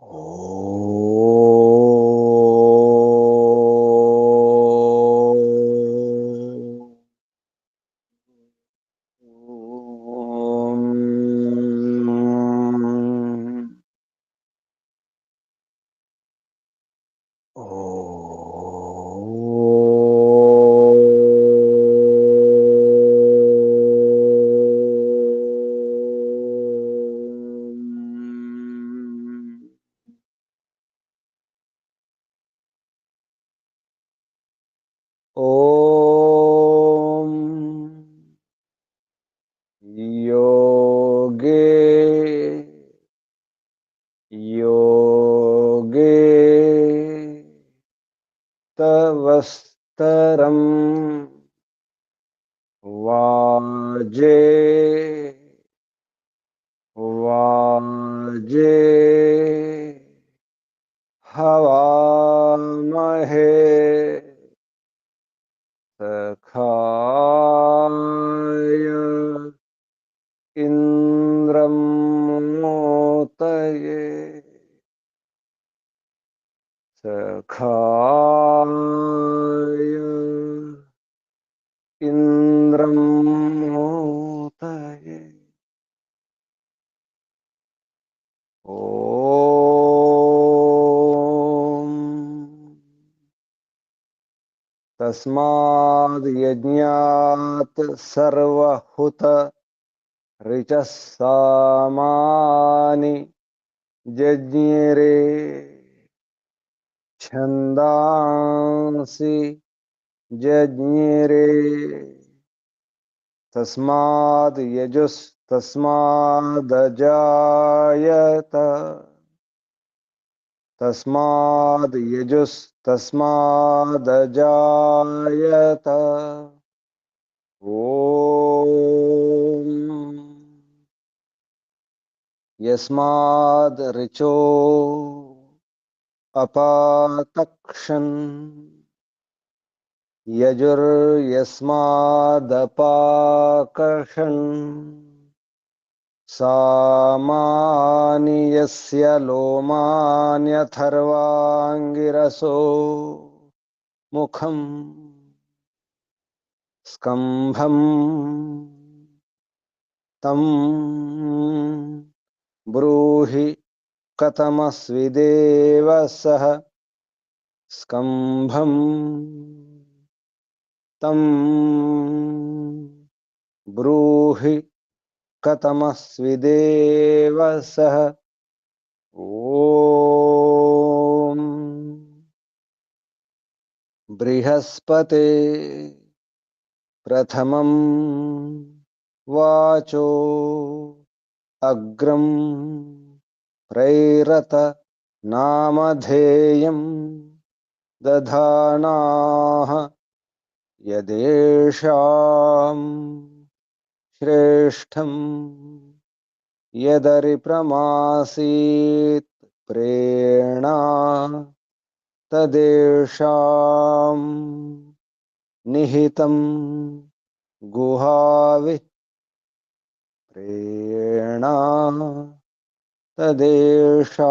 ఓం ఓం యోగే యోగే తవస్తరం వాజే వాజే హవామహే సఖాయ ఇంద్రం మోతయే సఖాయ ఇంద్రం మోతయే ఓం తస్మాద్ యజ్ఞాత్ సర్వహుత రిచః సామాని జజ్ఞిరే ఛందాంసి జజ్ఞిరే తస్మాద్ తస్మాదజాయత తస్మాద్ తస్మాదజాయత ఓం యస్మాద్ రిచో అపాతక్షన్ యజుర్యస్మాదపాకర్షణ్ సామాని యస్య లోమాన్యథర్వాంగిరసో ముఖం స్కంభం తం బ్రూహి కథమస్విదేవ సహ స్కంభం తం బ్రూహి కథమస్విదేవ సహ ఓం బృహస్పతే ప్రథమం వాచో అగ్రం ప్రైరత నామధేయం దధానాః యదేషాం శ్రేష్టం యదరిప్రమాసీత్ ప్రేణా తదేషాం నిహితం గుహావి ప్రేణా తదేషాం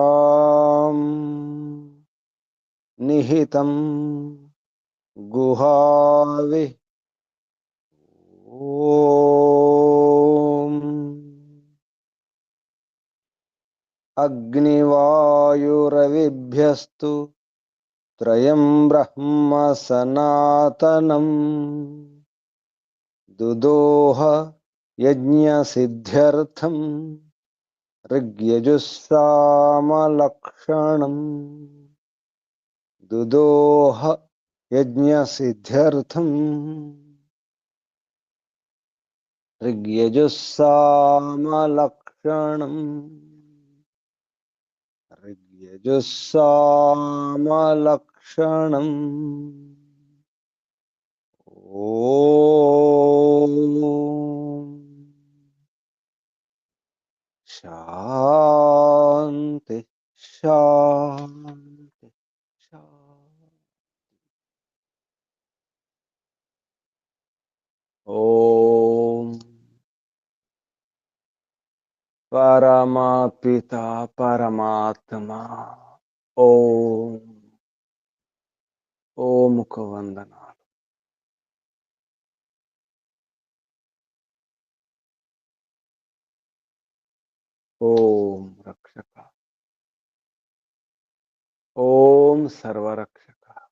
నిహితం గుహావి ఓం అగ్నివాయురవిభ్యస్తు త్రయం బ్రహ్మ సనాతనం దుదోహ యజ్ఞసిద్ధ్యర్థం ఋగ్యజుస్సామలక్షణం దుదోహ యజ్ఞసిద్ధ్యర్థం ఋగ్యజుస్సామలక్షణం ఋగ్యజుస్సామలక్షణం ఓం శాంతి శాంతి శాంతి ఓం परमपिता परमात्मा। ओम। ओम को वंदना। ओम रक्षका। ओम सर्वरक्षका।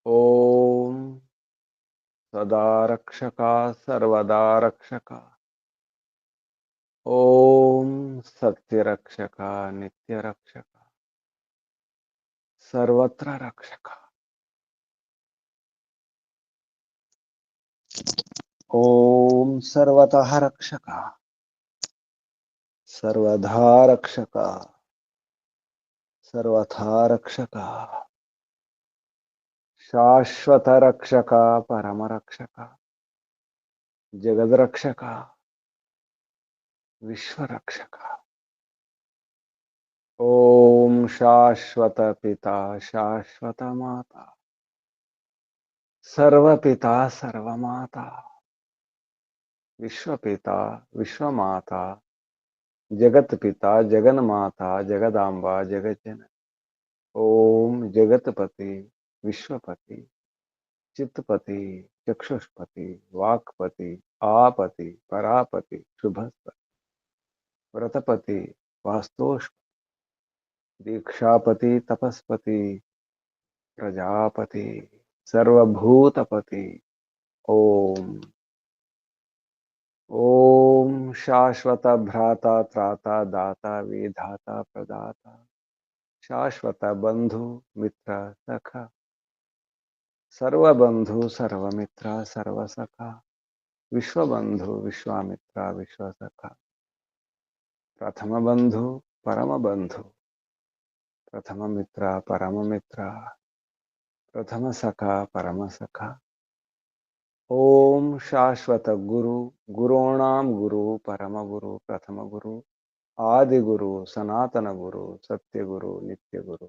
ओम सदा रक्षका सर्वदा रक्षका। ओम सत्य रक्षका नित्य रक्षका सर्वत्र रक्षका। ओम सर्वतः रक्षका सर्वधा रक्षका सर्वथा रक्षका शाश्वत रक्षका परम रक्षका जगद रक्षका विश्व रक्षका। ओम शाश्वत पिता शाश्वत माता सर्व पिता सर्व माता विश्व पिता विश्व माता जगत पिता जगन माता जगदाम्बा जगत जननी। ओम जगतपति विश्वपति चित्तपति चक्षुष्पति वाक्पति आपति परापति शुभस्पति व्रतपति वास्तोषपति दीक्षापति तपस्पति प्रजापति सर्वभूतपति। ओम। ओम शाश्वत भ्राता त्राता दाता विधाता प्रदाता शाश्वत बंधु मित्र सखा सर्वबंधु सर्वमित्र सर्वसखा विश्वबंधु विश्वामित्र विश्वसखा प्रथम बंधु परम बंधु प्रथम मित्र परम मित्र प्रथम सखा परम सखा। ओम शाश्वत गुरु गुरूणाम गुरु परम गुरु प्रथम गुरु आदि गुरु सनातन गुरु सत्य गुरु नित्य गुरु।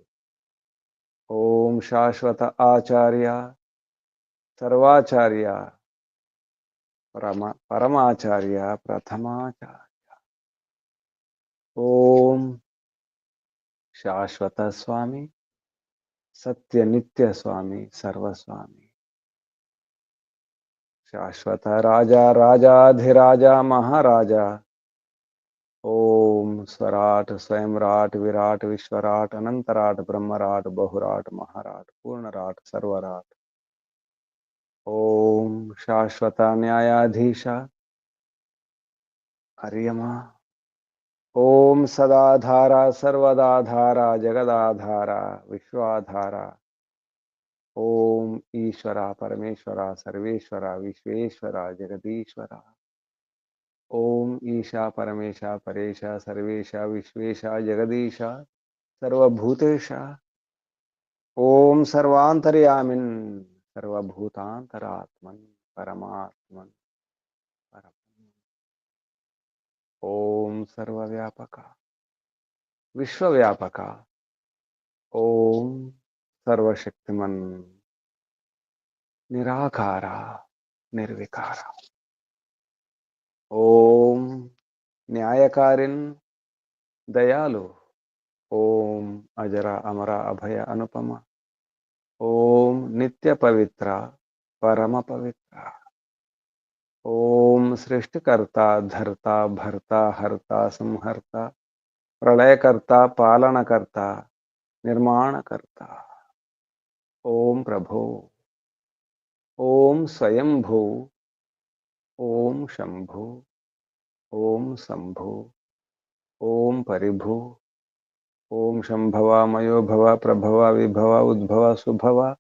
ओम शाश्वत आचार्य सर्वाचार्य परमाचार्य प्रथमाचार्य। ओम शाश्वत स्वामी सत्य नित्य स्वामी सर्वस्वामी शाश्वत राजा राजाधिराजा महाराजा। ओम स्वराट स्वयंराट विराट विश्वराट अनंतराट ब्रह्मराट बहुराट महाराट पूर्णराट सर्वराट। ओम शाश्वत न्यायाधीश हरियमा। ओम सदाधारा सर्वदाधारा जगदाधारा विश्वाधारा। ओम ईश्वरा परमेश्वरा सर्वेश्वरा विश्वेश्वरा जगदीश्वरा। ओम ईशा परमेशा परेशा सर्वेशा विश्वेशा जगदीशा सर्वभूतेशा। ओम सर्वांतर्यामिन् सर्वभूतांतरात्मन् परमात्मन् परम। ओम सर्वव्यापका विश्वव्यापका। ओम सर्वशक्तिमन् निराकारा निर्विकारा। ओम न्यायकारिन् दयालु। ओम अजरा अमरा अभय अनुपमा। ओम नित्य पवित्र परम पवित्र। ओम सृष्टिकर्ता धर्ता भर्ता हर्ता संहर्ता प्रलयकर्ता पालनकर्ता निर्माणकर्ता। ओम प्रभो। ओम स्वयंभू। ओम शंभु। ओम शंभु। ओम परिभू। ओम शंभवा मयो भव प्रभवा विभवा उद्भवा सुभवा।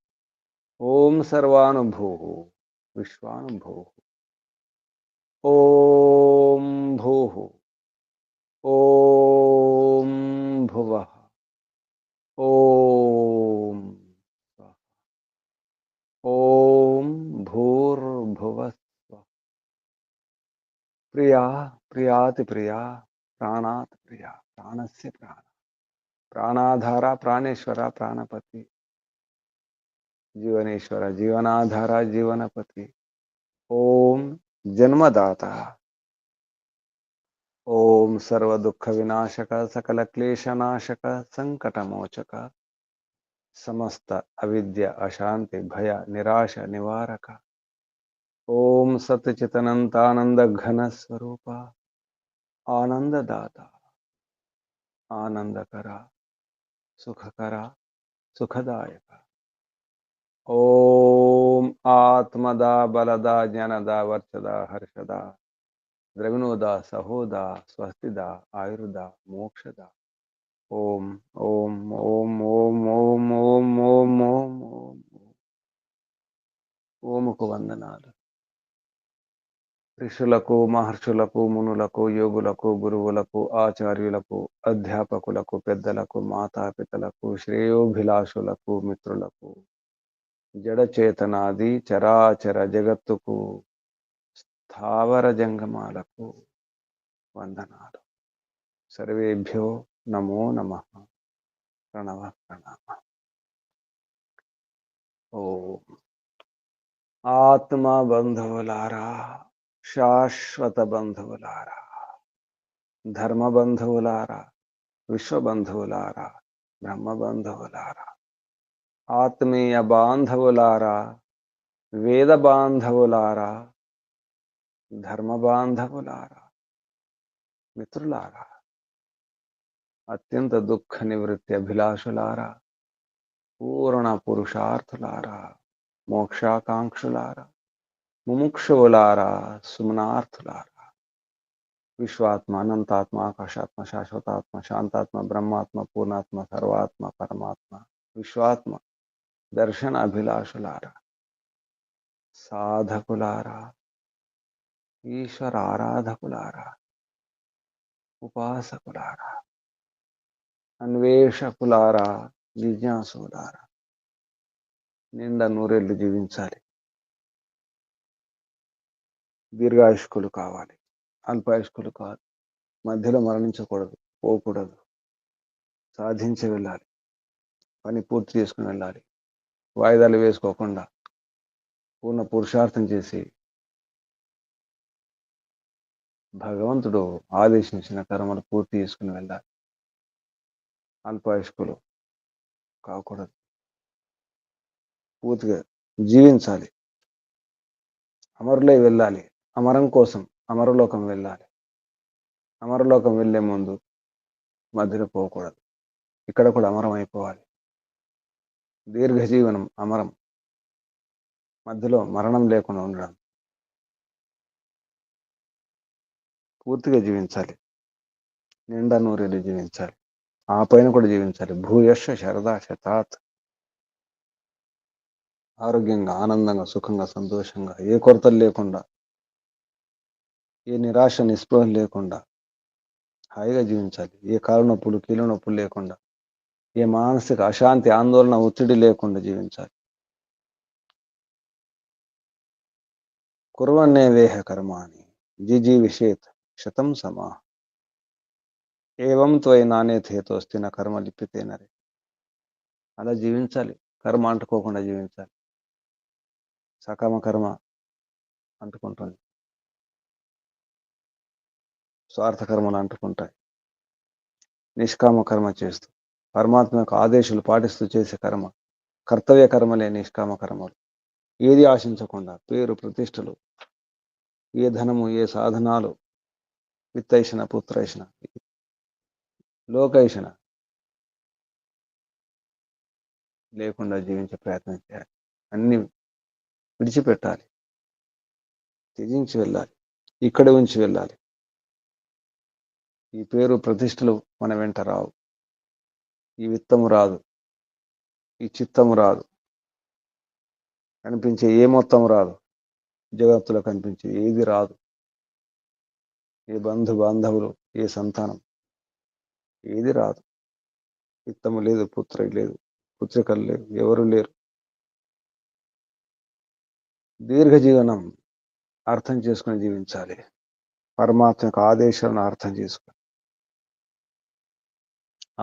ओम सर्वानुभू विश्वानुभू। ओम भूः ओम भुवः ओम स्वः। ओम भूर्भुवः स्वः। प्रिया प्रियाति प्रिया प्राणात् प्रिया प्राणस्य प्राण प्राणाधारा प्राणेश्वरा प्राणपति जीवनेश्वरा जीवनाधारा जीवनपति। ओम जन्मदाता ఓం సర్వదుఃఖ వినాశక సకల క్లేశనాశక సంకటమోచక సమస్త అవిద్య అశాంతి భయ నిరాశ నివారక ఓం సత్చితనంతానంద ఘన స్వరూప ఆనందదాత ఆనందకర సుఖకర సుఖదాయక ఓం ఆత్మదా బలదా జ్ఞానదా వర్చదా హర్షదా ద్రవిణోదా సహోదా స్వస్తిదా ఆయుర్దా మోక్షదా ఓం ఓం ఓం ఓం ఓం ఓం ఓం ఓం ఓం ఓముకు వందనాలు. ఋషులకు మహర్షులకు మునులకు యోగులకు గురువులకు ఆచార్యులకు అధ్యాపకులకు పెద్దలకు మాతాపితలకు శ్రేయోభిలాషులకు మిత్రులకు జడచేతనాది చరాచర జగత్తుకు స్థావర జంగమాలకు వందనాలు. సర్వేభ్యో నమో నమః. ప్రణవ ప్రణామ. ఓం ఆత్మ బంధువులారా, శాశ్వత బంధువులారా, ధర్మ బంధువులారా, విశ్వ బంధువులారా, బ్రహ్మ బంధువులారా, ఆత్మీయ బాంధవులారా, వేద బాంధవులారా, ధర్మ బాంధవులారా, మిత్రులారా, అత్యంత దుఃఖ నివృత్తి అభిలాషులారా, పూర్ణ పురుషార్థులారా, మోక్షాకాంక్షులారా, ముముక్షువులారా, సుమనార్థులారా, విశ్వాత్మ అనంతాత్మ ఆకాశాత్మ శాశ్వతాత్మ శాంతాత్మ బ్రహ్మాత్మ పూర్ణాత్మ సర్వాత్మ పరమాత్మ విశ్వాత్మ దర్శన అభిలాషులారా, సాధకులారా, ఈశ్వర ఆరాధకులారా, ఉపాసకులారా, అన్వేషకులారా, జిజ్ఞాసులారా, నిండా నూరేళ్లు జీవించాలి. దీర్ఘాయుష్కులు కావాలి, అల్పాయుష్కులు కాదు. మధ్యలో మరణించకూడదు, పోకూడదు, సాధించి వెళ్ళాలి, పని పూర్తి చేసుకుని వెళ్ళాలి, వాయిదాలు వేసుకోకుండా పూర్ణ పురుషార్థం చేసి భగవంతుడు ఆదేశించిన కర్మలు పూర్తి చేసుకుని వెళ్ళాలి. అల్పాయుష్కులు కాకూడదు, పూర్తిగా జీవించాలి, అమరులై వెళ్ళాలి. అమరం కోసం అమరలోకం వెళ్ళాలి. అమరలోకం వెళ్ళే ముందు మధ్యలో పోకూడదు, ఇక్కడ కూడా అమరం అయిపోవాలి. దీర్ఘజీవనం అమరం, మధ్యలో మరణం లేకుండా ఉండడం. పూర్తిగా జీవించాలి, నిండా నూరేళ్ళు జీవించాలి, ఆ పైన కూడా జీవించాలి. భూయశ శరదా శతాత్. ఆరోగ్యంగా, ఆనందంగా, సుఖంగా, సంతోషంగా, ఏ కొరతలు లేకుండా, ఏ నిరాశ నిస్పృహ లేకుండా హాయిగా జీవించాలి. ఏ కాలు నొప్పులు కీలు నొప్పులు లేకుండా, ఏ మానసిక అశాంతి ఆందోళన ఒత్తిడి లేకుండా జీవించాలి. కుర్వన్నే వేహ కర్మాణి జిజీవిషేత్ శతం సమా ఏవం త్వయి నాణ్యతేతోస్తి నా కర్మ లిప్పితేనరే. అలా జీవించాలి, కర్మ అంటుకోకుండా జీవించాలి. సకామ కర్మ అంటుకుంటుంది, స్వార్థ కర్మలు అంటుకుంటాయి. నిష్కామ కర్మ చేస్తూ పరమాత్మ యొక్క ఆదేశాలు పాటిస్తూ చేసే కర్మ, కర్తవ్య కర్మలే నిష్కామ కర్మలు. ఏది ఆశించకుండా, పేరు ప్రతిష్టలు, ఏ ధనము, ఏ సాధనాలు, విత్తైషణ పుత్రైషణ లోకైషణ లేకుండా జీవించే ప్రయత్నం చేయాలి. అన్ని విడిచిపెట్టాలి, త్యజించి వెళ్ళాలి, ఇక్కడ ఉంచి వెళ్ళాలి. ఈ పేరు ప్రతిష్టలు మన వెంట రావు, ఈ విత్తము రాదు, ఈ చిత్తము రాదు, కనిపించే ఏ మొత్తం రాదు, జగత్తులో కనిపించే ఏది రాదు. ఏ బంధు బాంధవులు, ఏ సంతానం, ఏది రాదు. విత్తము లేదు, పుత్ర లేదు, పుత్రికలు లేవు, ఎవరు లేరు. దీర్ఘజీవనం అర్థం చేసుకుని జీవించాలి. పరమాత్మ యొక్క ఆదేశాలను అర్థం చేసుకుని,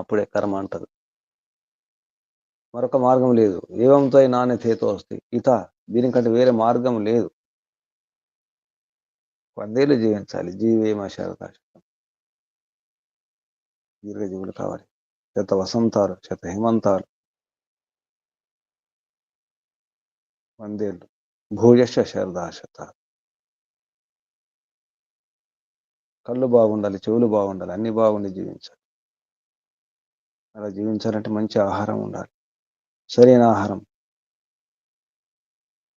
అప్పుడే కర్మ అంటది. మరొక మార్గం లేదు. ఏవంతో నాణ్యతేతో వస్తాయి ఇత, దీనికంటే వేరే మార్గం లేదు. 100 ఏళ్ళు జీవించాలి. జీవేమ శరదాశతం. దీర్ఘజీవులు కావాలి. శత వసంతాలు, శత హేమంతాలు, 100 ఏళ్ళు. భూయశ శరదాశత. కళ్ళు బాగుండాలి, చెవులు బాగుండాలి, అన్ని బాగుండి జీవించాలి. అలా జీవించాలంటే మంచి ఆహారం ఉండాలి. సరైన ఆహారం,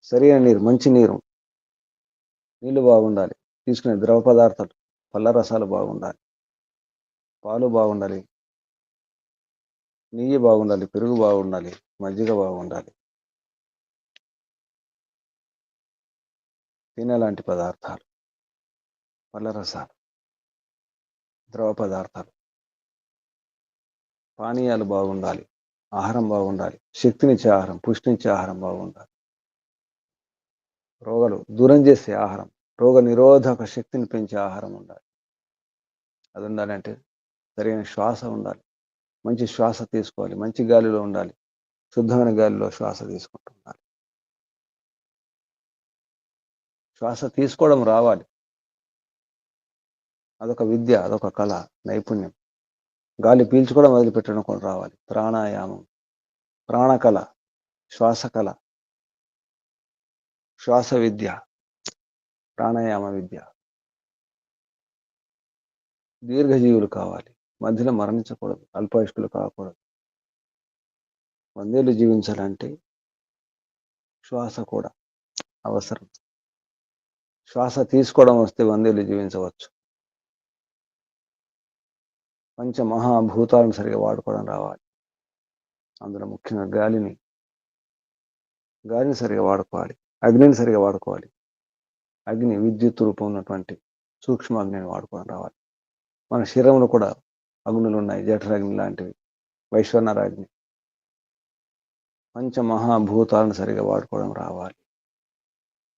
సరైన నీరు, మంచి నీరు, నీళ్లు బాగుండాలి. తీసుకునే ద్రవ పదార్థాలు, పళ్ళ రసాలు బాగుండాలి, పాలు బాగుండాలి, నెయ్యి బాగుండాలి, పెరుగు బాగుండాలి, మజ్జిగ బాగుండాలి. తినేలాంటి పదార్థాలు, పళ్ళ రసాలు, ద్రవ పదార్థాలు, పానీయాలు బాగుండాలి. ఆహారం బాగుండాలి. శక్తినిచ్చే ఆహారం, పుష్టినిచ్చే ఆహారం బాగుండాలి. రోగాలు దూరం చేసే ఆహారం, రోగ నిరోధక శక్తిని పెంచే ఆహారం ఉండాలి. అది ఉండాలంటే సరైన శ్వాస ఉండాలి. మంచి శ్వాస తీసుకోవాలి. మంచి గాలిలో ఉండాలి. శుద్ధమైన గాలిలో శ్వాస తీసుకుంటూ ఉండాలి. శ్వాస తీసుకోవడం రావాలి. అదొక విద్య, అదొక కళ, నైపుణ్యం. గాలి పీల్చుకోవడం వదిలిపెట్టడం కూడా రావాలి. ప్రాణాయామం, ప్రాణకళ, శ్వాసకళ, శ్వాస విద్య, ప్రాణాయామ విద్య. దీర్ఘజీవులు కావాలి. మధ్యలో మరణించకూడదు. అల్పాయుష్కులు కాకూడదు. 100 ఏళ్ళు జీవించాలంటే శ్వాస కూడా అవసరం. శ్వాస తీసుకోవడం వస్తే 100 ఏళ్ళు జీవించవచ్చు. పంచమహాభూతాలను సరిగా వాడుకోవడం రావాలి. అందులో ముఖ్యంగా గాలిని సరిగా వాడుకోవాలి. అగ్నిని సరిగా వాడుకోవాలి. అగ్ని విద్యుత్ రూపం ఉన్నటువంటి సూక్ష్మ అగ్నిని వాడుకోవడం రావాలి. మన శరీరంలో కూడా అగ్నులు ఉన్నాయి. జఠరాగ్ని లాంటివి, వైశ్వనరాగ్ని. పంచమహాభూతాలను సరిగా వాడుకోవడం రావాలి.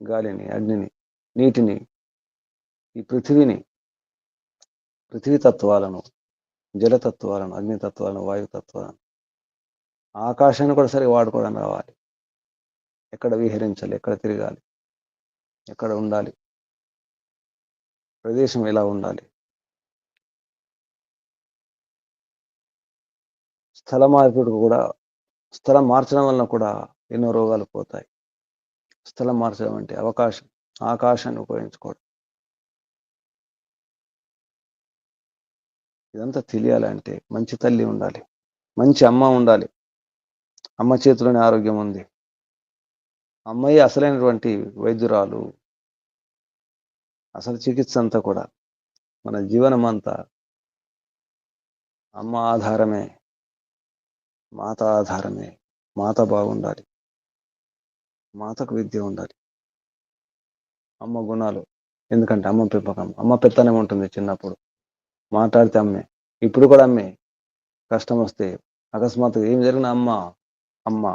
గాలిని, అగ్నిని, నీటిని, ఈ పృథివీ తత్వాలను, జలతత్వాలను, అగ్నితత్వాలను, వాయుతత్వాలను, ఆకాశాన్ని కూడా సరిగా వాడుకోవడం రావాలి. ఎక్కడ విహరించాలి, ఎక్కడ తిరగాలి, ఎక్కడ ఉండాలి, ప్రదేశం ఎలా ఉండాలి. స్థలం మార్చడం వలన కూడా ఎన్నో రోగాలు పోతాయి. స్థలం మార్చడం అంటే ఆకాశాన్ని ఉపయోగించుకోవడం. ఇదంతా తెలియాలంటే మంచి తల్లి ఉండాలి, మంచి అమ్మ ఉండాలి. అమ్మ చేతిలోనే ఆరోగ్యం ఉంది. అమ్మాయి అసలైనటువంటి వైద్యురాలు. అసలు చికిత్స అంతా కూడా, మన జీవనం అంతా అమ్మ ఆధారమే, మాత ఆధారమే. మాత బాగుండాలి. మాతకు విద్య ఉండాలి. అమ్మ గుణాలు, ఎందుకంటే అమ్మ పెంపకం, అమ్మ పెత్తనం ఉంటుంది. చిన్నప్పుడు మాట్లాడితే అమ్మే, ఇప్పుడు కూడా అమ్మే. కష్టం వస్తే అకస్మాత్తుగా ఏం జరిగినా అమ్మ అమ్మ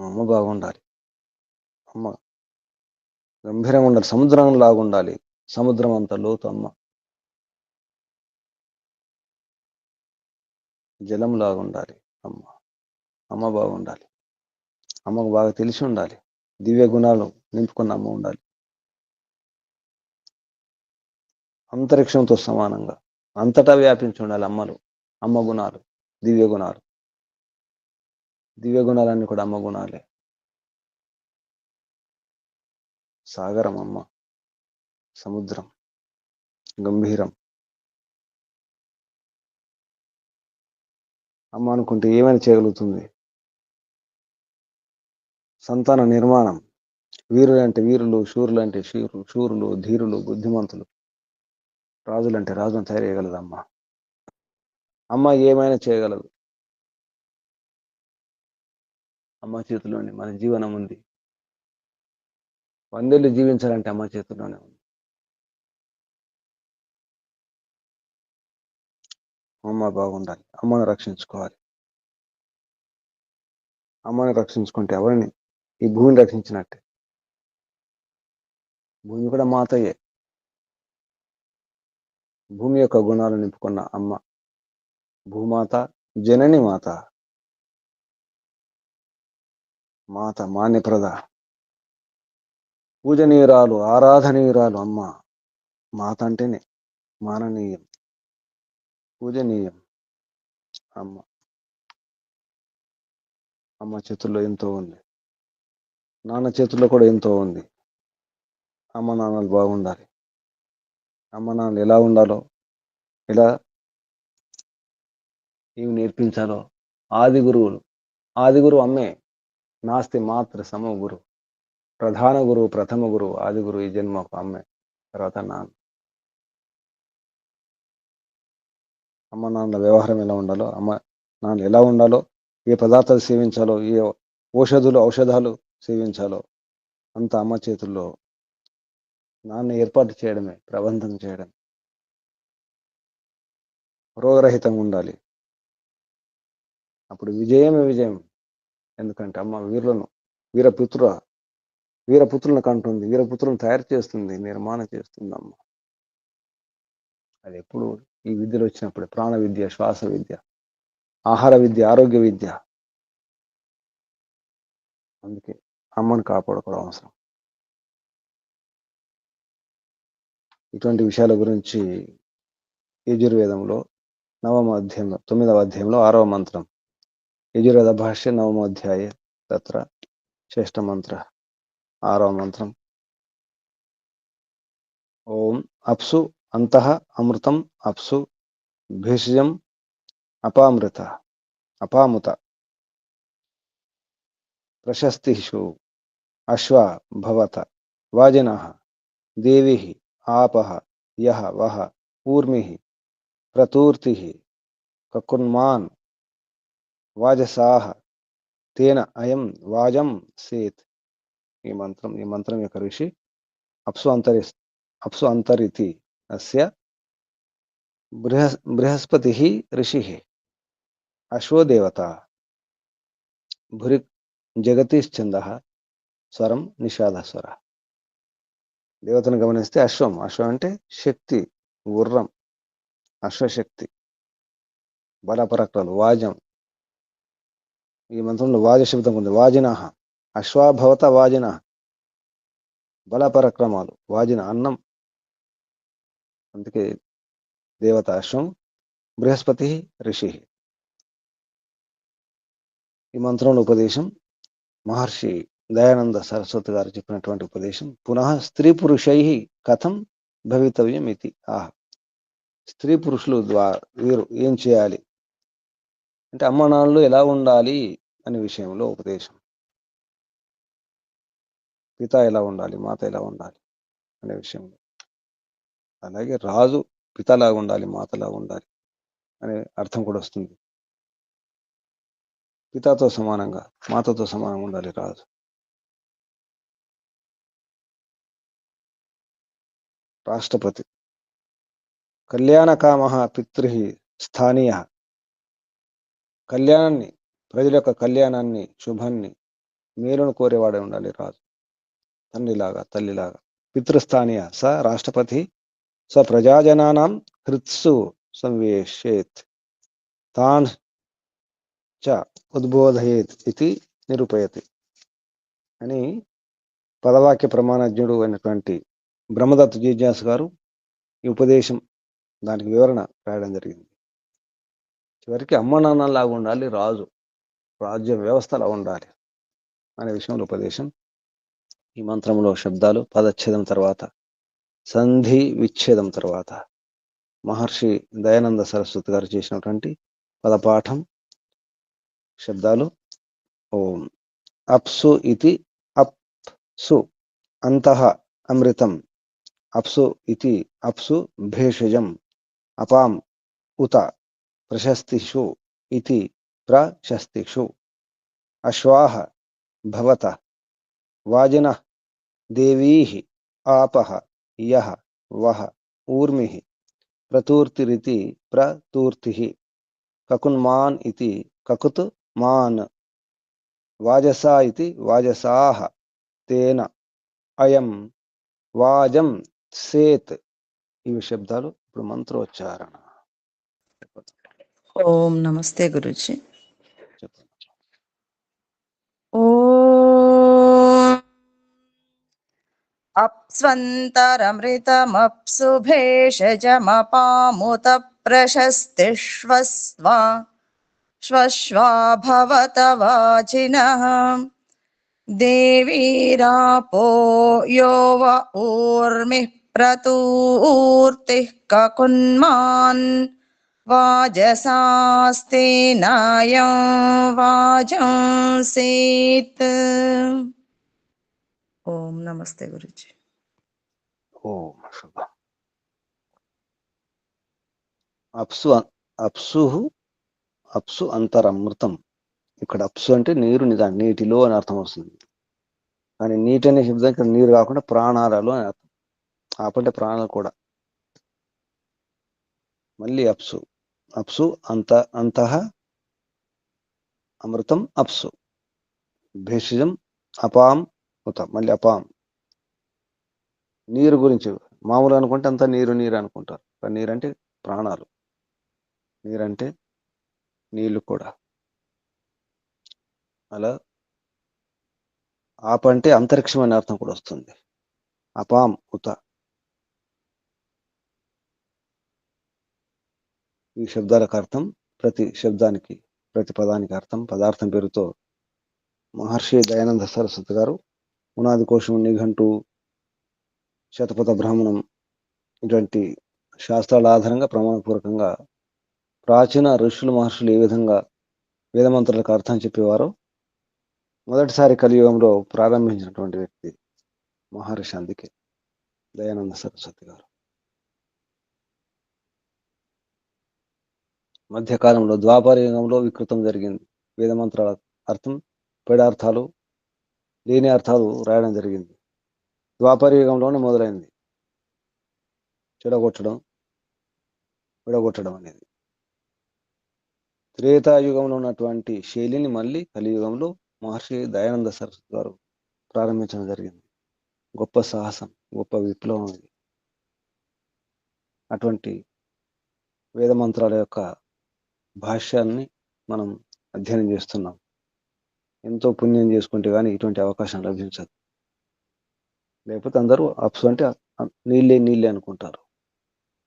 అమ్మ బాగుండాలి. అమ్మ గంభీరంగా ఉండాలి. సముద్రం లాగుండాలి. సముద్రం అంత లోతు అమ్మ. జలం లాగుండాలి అమ్మ. అమ్మ బాగుండాలి. అమ్మకు బాగా తెలిసి ఉండాలి. దివ్య గుణాలు నింపుకున్న అమ్మ ఉండాలి. అంతరిక్షంతో సమానంగా అంతటా వ్యాపించి ఉండాలి అమ్మలు. అమ్మ గుణాలు, దివ్య గుణాలు. దివ్య గుణాలన్నీ కూడా అమ్మ గుణాలే. సాగరం అమ్మ, సముద్రం, గంభీరం. అమ్మ అనుకుంటే ఏమైనా చేయగలుగుతుంది. సంతాన నిర్మాణం. వీరులంటే వీరులు, శూరులంటే శూరులు, ధీరులు, బుద్ధిమంతులు, రాజులంటే రాజును తయారు చేయగలదు అమ్మ. అమ్మ ఏమైనా చేయగలదు. అమ్మ చేతిలోనే మన జీవనం ఉంది. 100 ఏళ్ళు జీవించాలంటే అమ్మ చేతిలోనే ఉంది. అమ్మ బాగుండాలి. అమ్మను రక్షించుకోవాలి. అమ్మని రక్షించుకుంటే ఎవరిని, ఈ భూమిని రక్షించినట్టే. భూమి కూడా మాతయే. భూమి యొక్క గుణాలు నింపుకున్న అమ్మ భూమాత, జనని మాత, మాత మాన్యప్రద, పూజనీయురాలు, ఆరాధనీయురాలు అమ్మ. మాత అంటేనే మాననీయం. పూజనీయం. అమ్మ అమ్మ చేతుల్లో ఎంతో ఉంది, నాన్న చేతుల్లో కూడా ఎంతో ఉంది. అమ్మ నాన్నలు బాగుండాలి. అమ్మ నాన్నలు ఎలా ఉండాలో, ఎలా ఇవి నేర్పించాలో ఆది గురువు అమ్మే. నాస్తి మాతృ సమో గురు, ప్రధాన గురువు, ప్రథమ గురువు, ఆది గురువు ఈ జన్మకు అమ్మే, తర్వాత నాన్న. అమ్మ నాన్నల వ్యవహారం ఎలా ఉండాలో, అమ్మ నాన్న ఎలా ఉండాలో, ఏ పదార్థాలు సేవించాలో, ఏ ఔషధాలు సేవించాలో అంత అమ్మ చేతుల్లో. నాన్న ఏర్పాటు చేయడమే, ప్రబంధం చేయడం. రోగరహితంగా ఉండాలి. అప్పుడు విజయమే విజయం. ఎందుకంటే అమ్మ వీరపుత్రులను కంటుంది, వీరపుత్రులను తయారు చేస్తుంది, నిర్మాణం చేస్తుంది అమ్మ. అది ఎప్పుడు ఈ విద్యలు వచ్చినప్పుడు, ప్రాణ విద్య, శ్వాస విద్య, ఆహార విద్య, ఆరోగ్య విద్య. అందుకే అమ్మను కాపాడుకోవడం అవసరం. ఇటువంటి విషయాల గురించి యజుర్వేదంలో 9వ అధ్యాయంలో 6వ మంత్రం, యజుర్వేద భాష్య 9వ అధ్యాయ తత్ర శ్రేష్ఠ మంత్ర 6వ మంత్రం. ఓం అప్సు అంతః అమృతం అప్సు భేషజం అపాముత ప్రశస్తిషు అశ్వ భవత వాజినః దేవి ఆపః యః వః ఊర్మిః ప్రతూర్తిః కకున్మాన్ వాజసాః తేన అయం వాజం సేత్. ఈ మంత్రం యొక్క ఋషి అప్సు అంతరితి అస్య బృహస్పతిః ఋషిః అశ్వో దేవత భురి జగతిశ్చందః స్వరం నిషాద స్వర. దేవతను గమనిస్తే అశ్వం అంటే శక్తి, గుర్రం, అశ్వశక్తి, బలపరాక్రమాలు, వాజం. ఈ మంత్రంలో వాజ శబ్దం ఉంది. వాజినః అశ్వాభవత వాజిన, బలపరాక్రమాలు, వాజిన అన్నం. అందుకే దేవత అశ్వం, బృహస్పతి ఋషి. ఈ మంత్రంలో ఉపదేశం మహర్షి దయానంద సరస్వతి గారు చెప్పినటువంటి ఉపదేశం. పునః స్త్రీ పురుషై కథం భవితవ్యం ఇది. స్త్రీ పురుషులు వీరు ఏం చేయాలి అంటే అమ్మ నాన్నలు ఎలా ఉండాలి అనే విషయంలో ఉపదేశం. పిత ఎలా ఉండాలి, మాత ఎలా ఉండాలి అనే విషయంలో. అలాగే రాజు పితలాగా ఉండాలి, మాతలాగా ఉండాలి అనే అర్థం కూడా వస్తుంది. పితతో సమానంగా, మాతతో సమానంగా ఉండాలి రాజు. రాష్ట్రపతి కళ్యాణకామః పితృః స్థానీయః. కళ్యాణాన్ని, ప్రజల యొక్క కళ్యాణాన్ని, శుభాన్ని, మేలును కోరేవాడే ఉండాలి రాజు. తండ్రిలాగా, తల్లిలాగా. పితృస్థానీయ స రాష్ట్రపతి స ప్రజాజనానాం హృత్సు సంవేశేత్ తాన్ చ ఉద్బోధయేత్ ఇది నిరూపయతి అని పదవాక్య ప్రమాణజ్ఞుడు అయినటువంటి బ్రహ్మదత్త జిజ్ఞాసు గారు ఈ ఉపదేశం, దానికి వివరణ రాయడం జరిగింది. చివరికి అమ్మ నాన్నలాగా ఉండాలి రాజు, రాజ్య వ్యవస్థలా ఉండాలి అనే విషయంలో ఉపదేశం. ఈ మంత్రంలో శబ్దాలు పదచ్ఛేదం తర్వాత, సంధి విచ్ఛేదం తర్వాత మహర్షి దయానంద సరస్వతి గారు చేసినటువంటి పదపాఠం. శబ్దాలు ఓం అప్సు ఇతి అప్సు అంతః అమృతం అప్సు ఇతి అప్సు భేషజం అపాం ఉత ప్రశస్తిషు ఇతి ప్రశస్తిషు అశ్వాః భవత వాజినః దేవీః ఆపః యః వః ఊర్మిః ప్రతూర్తిరితి ప్రతూర్తిః కకున్మాన్ ఇతి కకుత్ మాన్ వాజసా ఇతి వాజసాః తేన అయం వాజం సేత్. ఇవి శబ్దాలు. ఇప్పుడు మంత్రోచ్చారణ. ఓం నమస్తే గురుజీ. అప్స్వంతరమృతమప్సు భేషజమపాముత ప్రశస్తిష్వస్వా శ్వశ్వా భవత వాచినః దేవీరాపో యో వ ఊర్మిః ప్రతూర్తిః కకున్మాన్ వాజసాస్తేనాయం వాజంసేత్. ఓం నమస్తే గురుజీ. ఓం శుభం. అప్సు అప్సు అప్సు అంతరమృతం. ఇక్కడ అప్సు అంటే నీరు, నీటిలో అని అర్థం వస్తుంది. కానీ నీటి అనే శబ్దం ఇక్కడ నీరు కాకుండా ప్రాణాలలో అని అర్థం. ఆపంటే ప్రాణాలు కూడా. మళ్ళీ అప్సు అప్సు అంతః అమృతం అప్సు భేషజం అపాం ఉత. మళ్ళీ అపాం. నీరు గురించి మామూలు అనుకుంటే అంతా నీరు నీరు అనుకుంటారు. కానీ నీరంటే ప్రాణాలు, నీరంటే నీళ్లు కూడా. అలా ఆప అంటే అంతరిక్షం అనే అర్థం కూడా వస్తుంది. అపాం ఉత. ఈ శబ్దాలకు అర్థం, ప్రతి శబ్దానికి ప్రతి పదానికి అర్థం పదార్థం పేరుతో మహర్షి దయానంద సరస్వతి గారు పునాది కోశం, నిఘంటు, శతపథ బ్రాహ్మణం ఇటువంటి శాస్త్రాల ఆధారంగా ప్రమాణపూర్వకంగా ప్రాచీన ఋషులు మహర్షులు ఏ విధంగా వేదమంత్రాలకు అర్థం చెప్పేవారో మొదటిసారి కలియుగంలో ప్రారంభించినటువంటి వ్యక్తి మహర్షి. అందుకే దయానంద సరస్వతి గారు. మధ్యకాలంలో ద్వాపర యుగంలో వికృతం జరిగింది. వేదమంత్రాల అర్థం పేడార్థాలు, లేని అర్థాలు రాయడం జరిగింది. ద్వాపర యుగంలోనే మొదలైంది చెడగొట్టడం, విడగొట్టడం అనేది. త్రేతాయుగంలో ఉన్నటువంటి శైలిని మళ్ళీ కలియుగంలో మహర్షి దయానంద సరస్వతి గారు ప్రారంభించడం జరిగింది. గొప్ప సాహసం, గొప్ప విప్లవం ఇది. అటువంటి వేదమంత్రాల యొక్క భాష్యాన్ని మనం అధ్యయనం చేస్తున్నాం. ఎంతో పుణ్యం చేసుకుంటే కానీ ఇటువంటి అవకాశం లభించదు. లేకపోతే అందరూ అప్సు అంటే నీళ్ళే నీళ్ళే అనుకుంటారు.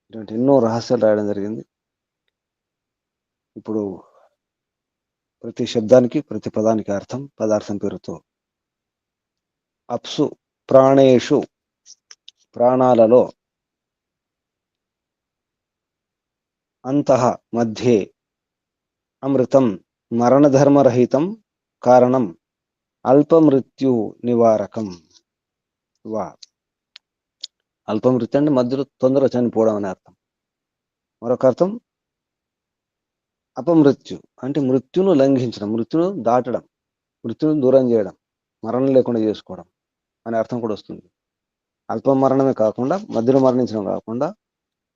ఇటువంటి ఎన్నో రహస్యాలు రాయడం జరిగింది. ఇప్పుడు ప్రతి శబ్దానికి ప్రతి పదానికి అర్థం పదార్థం పేరుతో అప్సు ప్రాణేషు ప్రాణాలలో, అంతః మధ్యే, అమృతం మరణధర్మరహితం కారణం, అల్పమృత్యు నివారకం. వా అల్పమృత్యు అంటే మధ్యలో తొందరగా చనిపోవడం అనే అర్థం. మరొక అర్థం అపమృత్యు అంటే మృత్యును లంఘించడం, మృత్యును దాటడం, మృత్యును దూరం చేయడం, మరణం లేకుండా చేసుకోవడం అనే అర్థం కూడా వస్తుంది. అల్ప మరణమే కాకుండా, మధ్యలో మరణించడం కాకుండా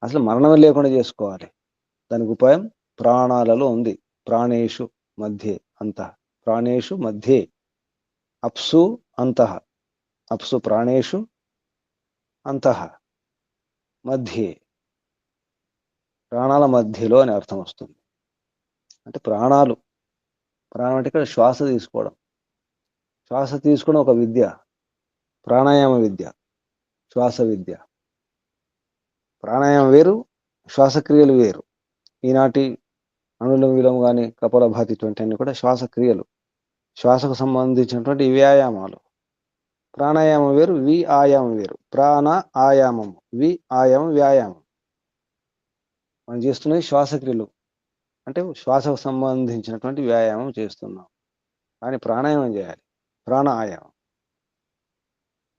అసలు మరణమే లేకుండా చేసుకోవాలి. దానికి ఉపాయం ప్రాణాలలో ఉంది. ప్రాణేషు మధ్యే అంతః, ప్రాణేషు మధ్యే అప్సు అంతః, అప్సు ప్రాణేషు అంతః మధ్యే, ప్రాణాల మధ్యలో అని అర్థం వస్తుంది. అంటే ప్రాణాలు, ప్రాణం అంటే ఇక్కడ శ్వాస తీసుకోవడం. శ్వాస తీసుకోవడం ఒక విద్య, ప్రాణాయామ విద్య, శ్వాస విద్య. ప్రాణాయామం వేరు, శ్వాసక్రియలు వేరు. ఈనాటి అనులోమ విలోమ కానీ కపాలభాతి ఇటువంటి అన్ని కూడా శ్వాసక్రియలు, శ్వాసకు సంబంధించినటువంటి వ్యాయామాలు. ప్రాణాయామం వేరు, వి ఆయామం వేరు. ప్రాణ ఆయామం, వి ఆయామం వ్యాయామం. మనం చేస్తున్నది శ్వాసక్రియలు, అంటే శ్వాసకు సంబంధించినటువంటి వ్యాయామం చేస్తున్నాం. కానీ ప్రాణాయామం చేయాలి. ప్రాణాయామం,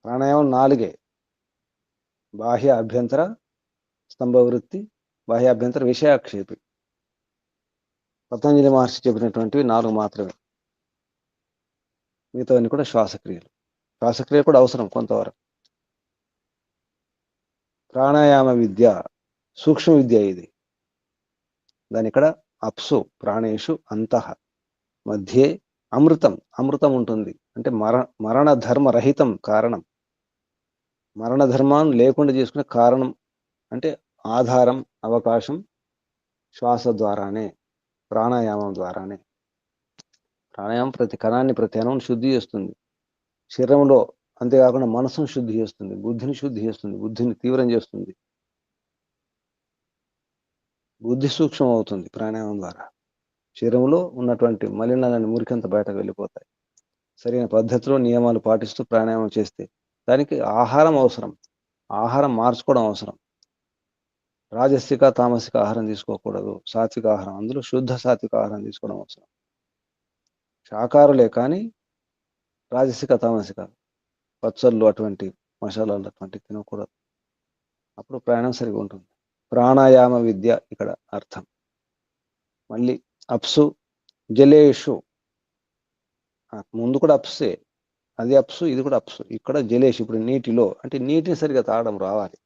ప్రాణాయామం 4: బాహ్య అభ్యంతర స్తంభవృత్తి, బాహ్యాభ్యంతర విషయాక్షేపి. పతంజలి మహర్షి చెప్పినటువంటివి 4 మాత్రమే. మిగతావన్నీ కూడా శ్వాసక్రియలు. శ్వాసక్రియ కూడా అవసరం కొంతవరకు. ప్రాణాయామ విద్య సూక్ష్మ విద్య ఇది. దాని ఇక్కడ అప్సు ప్రాణేషు అంతః మధ్యే అమృతం, అమృతం ఉంటుంది. అంటే మరణ ధర్మ రహితం కారణం, మరణ ధర్మాన్ని లేకుండా చేసుకునే కారణం అంటే ఆధారం, అవకాశం శ్వాస ద్వారానే, ప్రాణాయామం ద్వారానే. ప్రాణాయామం ప్రతి కణాన్ని, ప్రతి అణువును శుద్ధి చేస్తుంది. శరీరంలో అంతేకాకుండా మనసును శుద్ధి చేస్తుంది, బుద్ధిని శుద్ధి చేస్తుంది, బుద్ధిని తీవ్రం చేస్తుంది, బుద్ధి సూక్ష్మం అవుతుంది ప్రాణాయామం ద్వారా. శరీరంలో ఉన్నటువంటి మలినాలని మురికంత బయటకు వెళ్ళిపోతాయి. సరైన పద్ధతిలో నియమాలు పాటిస్తూ ప్రాణాయామం చేస్తే. దానికి ఆహారం అవసరం, ఆహారం మార్చుకోవడం అవసరం. రాజసిక తామసిక ఆహారం తీసుకోకూడదు, సాత్విక ఆహారం, అందులో శుద్ధ సాత్విక ఆహారం తీసుకోవడం అవసరం. శాకాహారులే కానీ రాజసిక తామసిక పచ్చళ్ళు అటువంటి మసాలాలు అటువంటి తినకూడదు. అప్పుడు ప్రయాణం సరిగా ఉంటుంది. ప్రాణాయామ విద్య ఇక్కడ అర్థం. మళ్ళీ అప్సు జలేషు, ముందు కూడా అప్సే, అది అప్సు ఇది కూడా అప్సు. ఇక్కడ జలేషు, ఇప్పుడు నీటిలో, అంటే నీటిని సరిగా తాగడం రావాలి.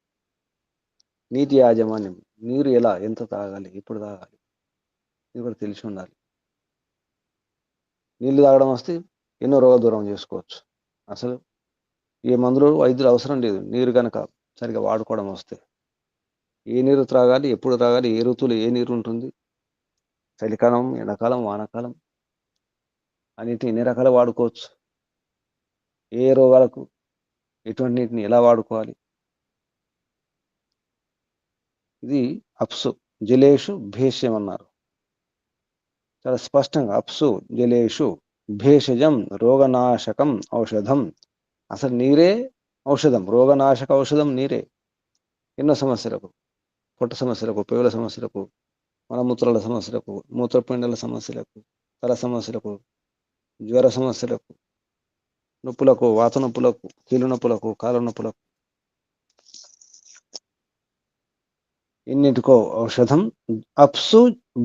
నీటి యాజమాన్యం, నీరు ఎలా ఎంత తాగాలి, ఎప్పుడు తాగాలి, ఇది కూడా తెలిసి ఉండాలి. నీళ్లు తాగడం వస్తే ఎన్నో రోగ దూరం చేసుకోవచ్చు. అసలు ఏ మందులు వైద్యులు అవసరం లేదు, నీరు కనుక సరిగా వాడుకోవడం వస్తే. ఏ నీరు త్రాగాలి, ఎప్పుడు త్రాగాలి, ఏ ఋతువులో ఏ నీరు ఉంటుంది, చలికాలం, ఎండాకాలం, వానాకాలం, అన్నిటిని ఎన్ని రకాలు వాడుకోవచ్చు. ఏ రోగాలకు ఎటువంటి నీటిని ఎలా వాడుకోవాలి, ఇది అప్సు. జలేషు భేష్యం అన్నారు చాలా స్పష్టంగా. అప్సు జలేషు భేషజం రోగనాశకం ఔషధం. అసలు నీరే ఔషధం, రోగనాశక ఔషధం నీరే. ఎన్నో సమస్యలకు, పొట్ట సమస్యలకు, పేగుల సమస్యలకు, మలమూత్రాల సమస్యలకు, మూత్రపిండాల సమస్యలకు, తల సమస్యలకు, జ్వర సమస్యలకు, నొప్పులకు, వాత నొప్పులకు, కీలు నొప్పులకు, కాళ్ళ నొప్పులకు, ఇన్నిటికో ఔషధం అప్సు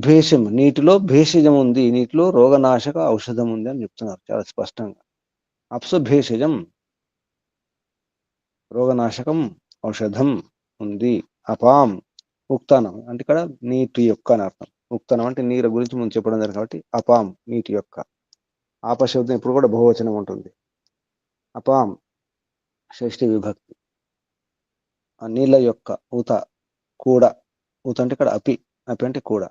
భేషం. నీటిలో భేషజం ఉంది, నీటిలో రోగనాశక ఔషధం ఉంది అని చెప్తున్నారు చాలా స్పష్టంగా. అప్సు భేషజం, రోగనాశకం ఔషధం ఉంది. అపాం ఉక్తానం, అంటే ఇక్కడ నీటి యొక్క అని అర్థం. ఉక్తానం అంటే నీరు గురించి ముందు చెప్పడం జరిగింది కాబట్టి అపాం నీటి యొక్క. ఆపశబ్దం ఇప్పుడు కూడా బహువచనం ఉంటుంది. అపాం షష్ఠి విభక్తి. ఆ నీళ్ళ యొక్క, ఊత కూడా, ఊత అంటే ఇక్కడ అపి, అపి అంటే కూడా.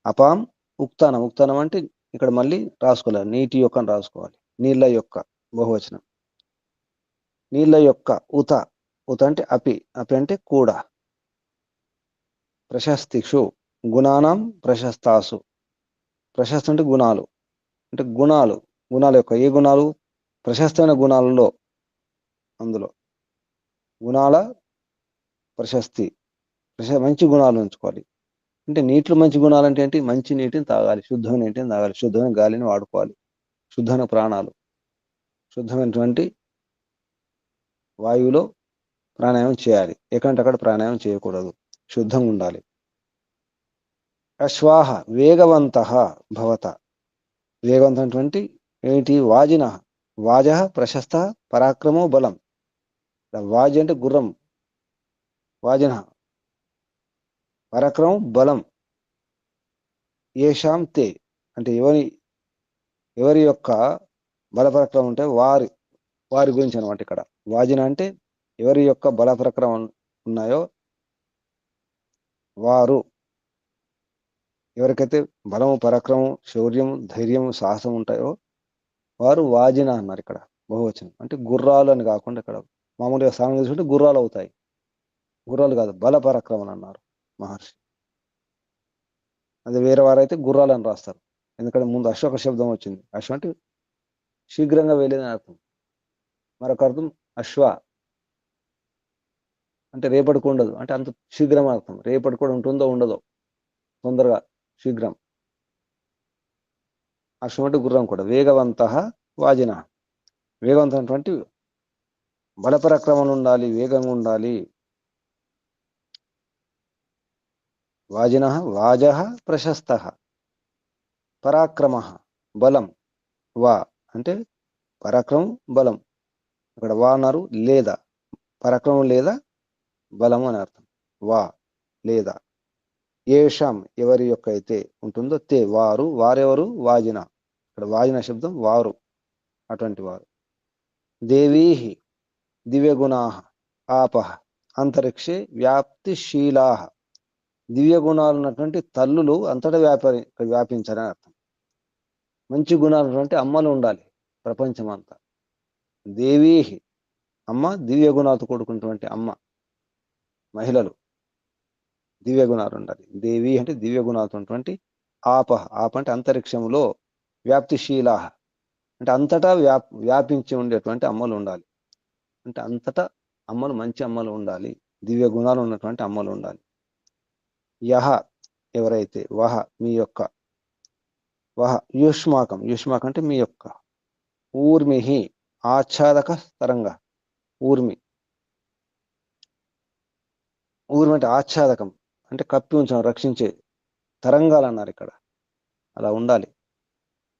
అపాం ఉక్తానం, ఉక్తానం అంటే ఇక్కడ మళ్ళీ రాసుకోవాలి, నీటి యొక్క అని రాసుకోవాలి. నీళ్ళ యొక్క బహువచనం. నీళ్ళ యొక్క ఉత, ఉత అంటే అపి, అపి అంటే కూడా. ప్రశస్తిషు గుణానం ప్రశస్తాసు. ప్రశస్తి అంటే గుణాలు, అంటే గుణాలు, గుణాల యొక్క. ఏ గుణాలు? ప్రశస్తమైన గుణాలలో, అందులో గుణాల ప్రశస్తి, మంచి గుణాలు ఉంచుకోవాలి. అంటే నీటిలో మంచి గుణాలు అంటే ఏంటి? మంచి నీటిని తాగాలి, శుద్ధమైన నీటిని తాగాలి, శుద్ధమైన గాలిని వాడుకోవాలి, శుద్ధమైన ప్రాణాలు, శుద్ధమైనటువంటి వాయువులో ప్రాణాయామం చేయాలి. ఎక్కడంటే అక్కడ ప్రాణాయామం చేయకూడదు, శుద్ధంగా ఉండాలి. అశ్వాహ వేగవంత భవత. వేగవంతమైనటువంటి ఏంటి? వాజిన. వాజ ప్రశస్త పరాక్రమో బలం. వాజి అంటే గుర్రం, వాజిన పరాక్రమం బలం. ఏషాం తే అంటే ఎవరి యొక్క బలపరాక్రమం ఉంటే వారి గురించి అనమాట ఇక్కడ. వాజిన అంటే ఎవరి యొక్క బలపరాక్రమం ఉన్నాయో వారు. ఎవరికైతే బలము, పరాక్రమం, శౌర్యము, ధైర్యము, సాహసం ఉంటాయో వారు వాజిన అన్నారు ఇక్కడ బహువచనం. అంటే గుర్రాలు అని కాకుండా ఇక్కడ మామూలుగా సామెత తీసుకుంటే గుర్రాలు అవుతాయి, గుర్రాలు కాదు, బల పరాక్రమం అన్నారు మహర్షి. అదే వేరే వారైతే గుర్రాలు అని రాస్తారు, ఎందుకంటే ముందు అశ్వక శబ్దం వచ్చింది. అశ్వ అంటే శీఘ్రంగా వెళ్ళేదని అర్థం. మరొక అర్థం అశ్వ అంటే రేపటికి ఉండదు, అంటే అంత శీఘ్రం అర్థం. రేపటి కూడా ఉంటుందో ఉండదో, తొందరగా, శీఘ్రం. అశ్వం అంటే గుర్రం కూడా. వేగవంత వాజిన, వేగవంతమైనటువంటి బలపరాక్రమాలు ఉండాలి, వేగంగా ఉండాలి. వాజిన వాజ ప్రశస్త పరాక్రమ బలం. వా అంటే పరాక్రమం బలం. ఇక్కడ వా అన్నారు లేదా, పరాక్రమం లేదా బలము అని అర్థం. వా లేదా. ఏషాం ఎవరి యొక్క అయితే ఉంటుందో, తే వారు, వారెవరు? వాజిన. ఇక్కడ వాజిన శబ్దం వారు, అటువంటి వారు. దేవీహి దివ్యగుణా ఆపహ అంతరిక్షే వ్యాప్తిశీలా. దివ్య గుణాలు ఉన్నటువంటి తల్లులు అంతటా వ్యాపించారని అర్థం. మంచి గుణాలు ఉన్నటువంటి అమ్మలు ఉండాలి ప్రపంచం అంతా. దేవీ అమ్మ, దివ్య గుణాలతో కూడుకున్నటువంటి అమ్మ. మహిళలు దివ్య గుణాలు ఉండాలి. దేవి అంటే దివ్య గుణాలతో ఉన్నటువంటి ఆపహ, ఆప అంటే అంతరిక్షంలో, వ్యాప్తిశీల అంటే అంతటా వ్యాపించి ఉండేటువంటి అమ్మలు ఉండాలి. అంటే అంతటా అమ్మలు, మంచి అమ్మలు ఉండాలి, దివ్య గుణాలు ఉన్నటువంటి అమ్మలు ఉండాలి. యహ ఎవరైతే, వహ మీ యొక్క, వహ యుష్మాకం, యుష్మాకం అంటే మీ యొక్క, ఊర్మిహి ఆచ్ఛాదక తరంగ, ఊర్మి, ఊర్మి అంటే ఆచ్ఛాదకం అంటే కప్పి ఉంచడం, రక్షించే తరంగాలు అన్నారు ఇక్కడ, అలా ఉండాలి.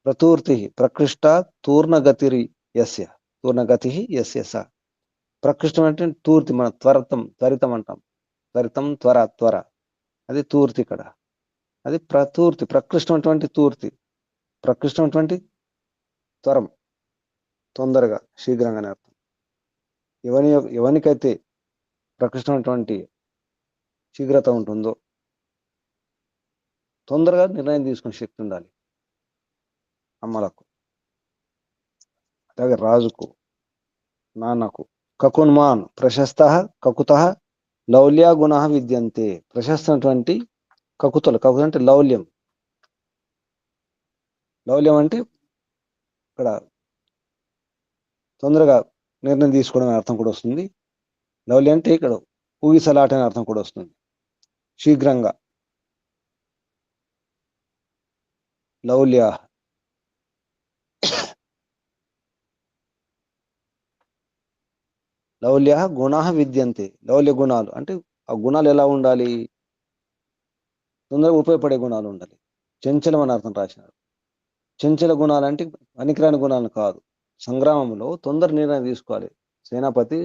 ప్రతూర్తి ప్రకృష్ట తూర్ణగతిరి యస్య, తూర్ణగతి యస్య స. ప్రకృష్టం అంటే తూర్తి, మన త్వరితం అంటాం, త్వరితం త్వర, అది తూర్తి ఇక్కడ, అది ప్రతూర్తి. ప్రకృష్టం అటువంటి తూర్తి, ప్రకృష్టం అటువంటి త్వరం, తొందరగా, శీఘ్రంగానే అర్థం. ఎవరికైతే ప్రకృష్టం అటువంటి శీఘ్రత ఉంటుందో, తొందరగా నిర్ణయం తీసుకునే శక్తి ఉండాలి అమ్మలకు. అలాగే రాజుకు, నాన్నకు. కకున్మాన్ ప్రశస్త కకుత లౌల్య గుణ విద్యంతే. ప్రశస్తమైనటువంటి కకుతలు, కకుత అంటే లౌల్యం, లౌల్యం అంటే ఇక్కడ తొందరగా నిర్ణయం తీసుకోవడం అనే అర్థం కూడా వస్తుంది. లౌల్యం అంటే ఇక్కడ ఊగిసలాట అనే అర్థం కూడా వస్తుంది. శీఘ్రంగా, లౌల్య, లౌల్య గుణ విద్యంతే. లౌల్య గుణాలు అంటే ఆ గుణాలు ఎలా ఉండాలి, తొందరగా ఉపయోగపడే గుణాలు ఉండాలి. చంచలం అని అర్థం రాసినారు. చంచల గుణాలు అంటే పనికిరాని గుణాలు కాదు, సంగ్రామంలో తొందర నిర్ణయం తీసుకోవాలి. సేనాపతి,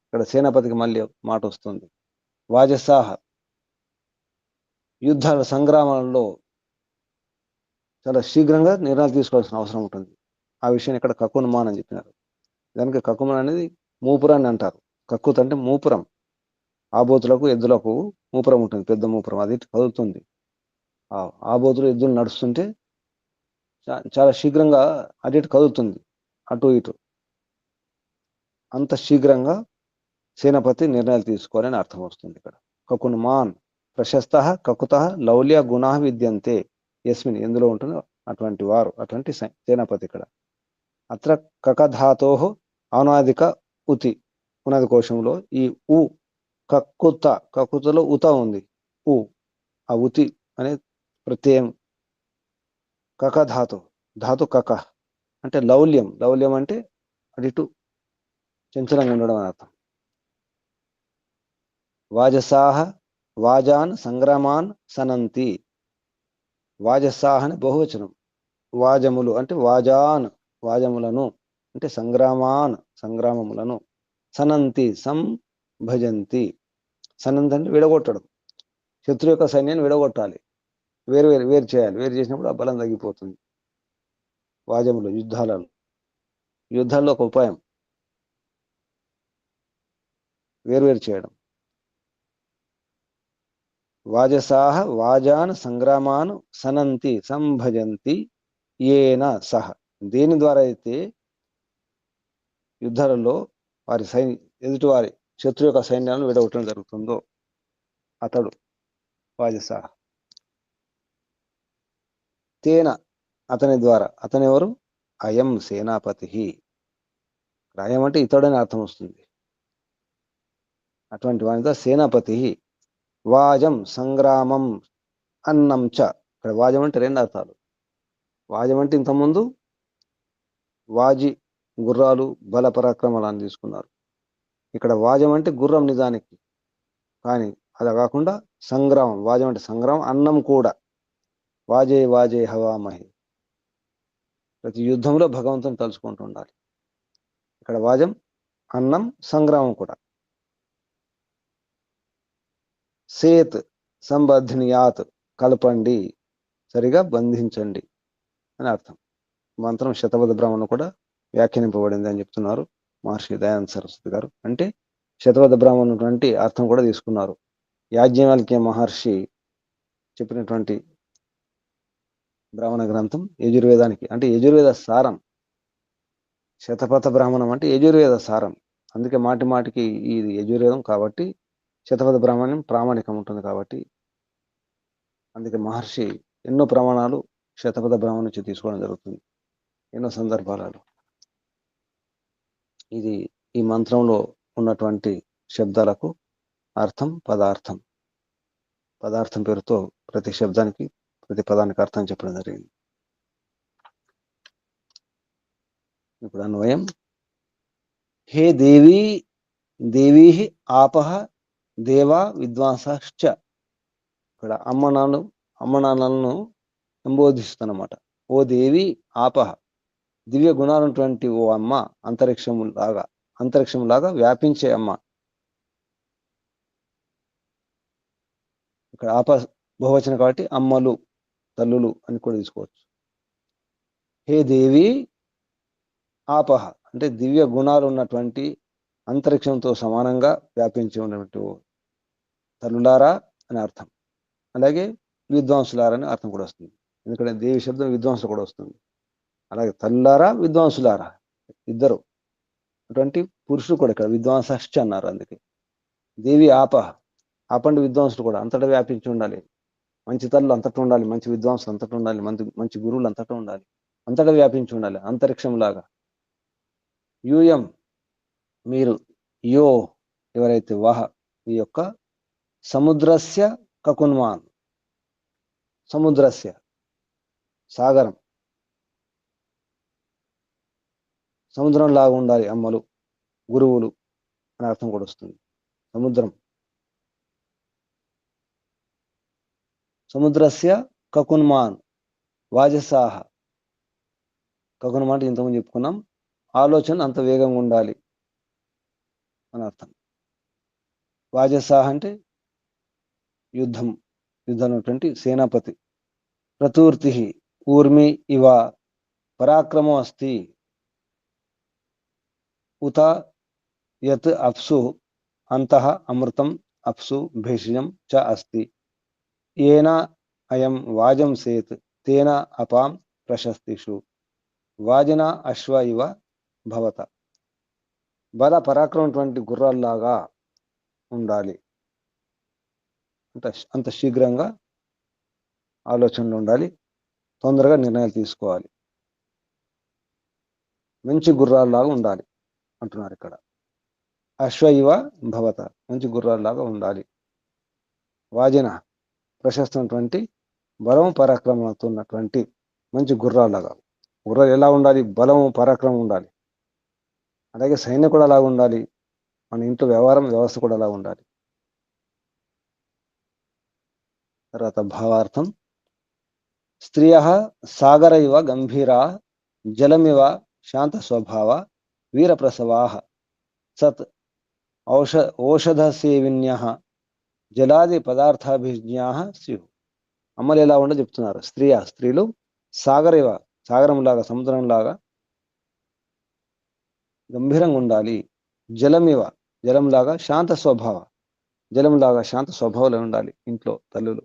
ఇక్కడ సేనాపతికి మళ్ళీ మాట వస్తుంది. వాజసాహ యుద్ధాల సంగ్రామాలలో చాలా శీఘ్రంగా నిర్ణయాలు తీసుకోవాల్సిన అవసరం ఉంటుంది. ఆ విషయాన్ని ఇక్కడ కకున్మాన్ అని చెప్పినారు. దానికి కకుమాన్ అనేది మూపురాన్ని అంటారు. కక్కుత్ అంటే మూపురం, ఆబోతులకు ఎద్దులకు మూపురం ఉంటుంది, పెద్ద మూపురం, అది కదులుతుంది. ఆబోతులు ఎద్దులు నడుస్తుంటే చాలా శీఘ్రంగా అటు ఇటు కదులుతుంది, అటు ఇటు. అంత శీఘ్రంగా సేనాపతి నిర్ణయాలు తీసుకోవాలని అర్థం వస్తుంది ఇక్కడ. కకున్మాన్ ప్రశస్త కకుత లౌల్య గుణ విద్యంతే యస్మిన్, ఎందులో ఉంటుందో అటువంటి వారు, అటువంటి సేనాపతి. ఇక్కడ అత్ర కకధాతో ఔనాదిక ఉతి, పునాది కోశంలో ఈ ఉ కక్కుత, కక్కుతలో ఉత ఉంది, ఉ ఆ ఉతి అనే ప్రత్యయం. కకధాతు, ధాతు కక అంటే లౌల్యం, లౌల్యం అంటే అటు చంచలంగా ఉండడం అని అర్థం. వాజసాహ వాజాన్ సంగ్రామాన్ సనంతి. వాజసాహ అని బహువచనం, వాజములు అంటే వాజాన్ వాజములను, అంటే సంగ్రామాన్ సంగ్రామములను, సనంతి సంభజంతి. సనంతి అంటే విడగొట్టడం, శత్రు యొక్క సైన్యాన్ని విడగొట్టాలి, వేరు చేయాలి. వేరు చేసినప్పుడు ఆ బలం తగ్గిపోతుంది. వాజములు యుద్ధాల్లో ఒక ఉపాయం, వేరు చేయడం. వాజసాహ వాజాన్ సంగ్రామాన్ సనంతి సంభజంతి ఏన సహ. దేని ద్వారా అయితే యుద్ధాలలో వారి ఎదుటి వారి శత్రు యొక్క సైన్యాలను విడగొట్టడం జరుగుతుందో అతడు వాజసాహ. తేన అతని ద్వారా, అతని ఎవరు, అయం సేనాపతి. అయం అంటే ఇతడని అర్థం వస్తుంది. అటువంటి వానితో సేనాపతి. వాజం సంగ్రామం అన్నం చ. ఇక్కడ వాజం అంటే రెండు అర్థాలు. వాజం అంటే ఇంతకుముందు వాజి గుర్రాలు బల పరాక్రమాలను తీసుకున్నారు. ఇక్కడ వాజం అంటే గుర్రం నిజానికి, కానీ అలా కాకుండా సంగ్రామం. వాజం అంటే సంగ్రామం, అన్నం కూడా. వాజే వాజే హవామహి, ప్రతి యుద్ధంలో భగవంతుని తలుచుకుంటూ ఉండాలి. ఇక్కడ వాజం అన్నం, సంగ్రామం కూడా. సేత్ సంబధ్నియాత్, కలపండి, సరిగా బంధించండి అని అర్థం. మంత్రం శతపథ బ్రాహ్మణం కూడా వ్యాఖ్యానింపబడింది అని చెప్తున్నారు మహర్షి దయానంద సరస్వతి గారు. అంటే శతపథ బ్రాహ్మణం వంటి అర్థం కూడా తీసుకున్నారు. యాజ్ఞవల్క్య మహర్షి చెప్పినటువంటి బ్రాహ్మణ గ్రంథం యజుర్వేదానికి, అంటే యజుర్వేద సారం, శతపథ బ్రాహ్మణం అంటే యజుర్వేద సారం. అందుకే మాటి మాటికి ఇది యజుర్వేదం కాబట్టి శతపథ బ్రాహ్మణ్యం ప్రామాణికం ఉంటుంది కాబట్టి అందుకే మహర్షి ఎన్నో ప్రమాణాలు శతపథ బ్రాహ్మణం నుంచి తీసుకోవడం జరుగుతుంది ఎన్నో సందర్భాలలో. ఇది ఈ మంత్రంలో ఉన్నటువంటి శబ్దాలకు అర్థం, పదార్థం. పదార్థం పేరుతో ప్రతి శబ్దానికి ప్రతి పదానికి అర్థం చెప్పడం జరిగింది. ఇప్పుడు అన్వయం. హే దేవి దేవీ ఆపహ దేవా విద్వాంసశ్చ. ఇక్కడ అమ్మ నాన్నలను సంబోధిస్తున్నమాట. ఓ దేవి ఆపహ, దివ్య గుణాలున్నటువంటి ఓ అమ్మ, అంతరిక్షంలాగా వ్యాపించే అమ్మ. ఇక్కడ ఆప బహువచనం కాబట్టి అమ్మలు, తల్లులు అని కూడా తీసుకోవచ్చు. హే దేవి ఆపహ అంటే దివ్య గుణాలు ఉన్నటువంటి అంతరిక్షంతో సమానంగా వ్యాపించి ఉన్నటువంటి తల్లులారా అని అర్థం. అలాగే విద్వాంసులారా అని అర్థం కూడా వస్తుంది. ఎందుకంటే దేవి శబ్దం విద్వాంసులు కూడా వస్తుంది. అలాగే తల్లులారా విద్వాంసులారా ఇద్దరు అటువంటి పురుషులు కూడా ఇక్కడ విద్వాంసశ్చ అన్నారు. అందుకే దేవి ఆపహ, ఆపండి విద్వాంసులు కూడా అంతటా వ్యాపించి ఉండాలి. మంచి తల్లు అంతటా ఉండాలి, మంచి విద్వాంసులు అంతటా ఉండాలి, మంచి గురువులు అంతటా ఉండాలి, అంతటా వ్యాపించి ఉండాలి అంతరిక్షం లాగా. యూయం మీరు, యో ఎవరైతే, వహ ఈ యొక్క, సముద్రస్య కకున్మాన్ సముద్రస్య సాగరం, సముద్రం లాగా ఉండాలి అమ్మలు గురువులు అని అర్థం కూడా వస్తుంది. సముద్రం, సముద్రస్య కకున్మాన్ వాజసాహ. కకున్మాన్ ఇంతకుముందు చెప్పుకున్నాం, ఆలోచన అంత వేగంగా ఉండాలి అని అర్థం. వాజసాహ అంటే యుద్ధం ఉన్నటువంటి సేనాపతి. ప్రతూర్తి ఊర్మి ఇవ పరాక్రమో అస్తి ఉత యత్ అప్సు అంతః అమృతం అప్సు భేషజం చ అస్తి ఏన అయం వాజం సేత్ తేన అపాం ప్రశస్తిషు వాజన అశ్వ ఇవ భవత. బల పరాక్రమటువంటి గుర్రాల్లాగా ఉండాలి, అంత శీఘ్రంగా ఆలోచనలు ఉండాలి, తొందరగా నిర్ణయాలు తీసుకోవాలి, మంచి గుర్రాల్లాగా ఉండాలి అంటున్నారు ఇక్కడ. అశ్వ ఇవ భవత మంచి గుర్రాల్లాగా ఉండాలి. వాజన ప్రశస్తమైనటువంటి బలం పరాక్రమంతో ఉన్నటువంటి మంచి గుర్రాల్లాగా. గుర్రాలు ఎలా ఉండాలి? బలం పరాక్రమం ఉండాలి. అలాగే సైన్యం కూడా అలా ఉండాలి. మన ఇంట్లో వ్యవస్థ కూడా అలా ఉండాలి. తర్వాత భావార్థం. స్త్రియ సాగర ఇవ గంభీరా జలమివ శాంత స్వభావ వీరప్రసవా సత్ ఔషధ సేవిన్య జలాది పదార్థాభిజ్ఞా స్యు. అమ్మలు ఎలా ఉండో చెప్తున్నారు. స్త్రీలు సాగర ఇవ సాగరంలాగా సముద్రంలాగా గంభీరంగా ఉండాలి. జలమివ జలంలాగా శాంత స్వభావ జలంలాగా శాంత స్వభావంలో ఉండాలి ఇంట్లో తల్లులు.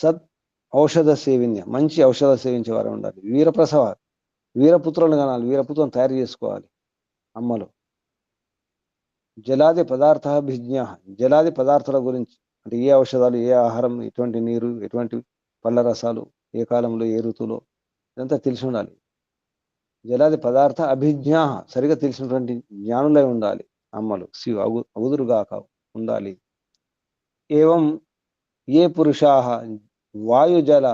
సత్ ఔషధ సేవిన్య మంచి ఔషధ సేవించే వారు ఉండాలి. వీరప్రసవ వీరపుత్రులను కనాలి, వీరపుత్రులను తయారు చేసుకోవాలి అమ్మలు. జలాది పదార్థాభిజ్ఞ జలాది పదార్థాల గురించి అంటే ఏ ఔషధాలు, ఏ ఆహారం, ఎటువంటి నీరు, ఎటువంటి పళ్ళ రసాలు, ఏ కాలంలో ఏ ఋతువులో ఇదంతా తెలిసి ఉండాలి. జలాది పదార్థ అభిజ్ఞా సరిగా తెలిసినటువంటి జ్ఞానులై ఉండాలి అమ్మలు. అగుదురుగాక ఉండాలి. ఏవం ఏ పురుషా వాయుజల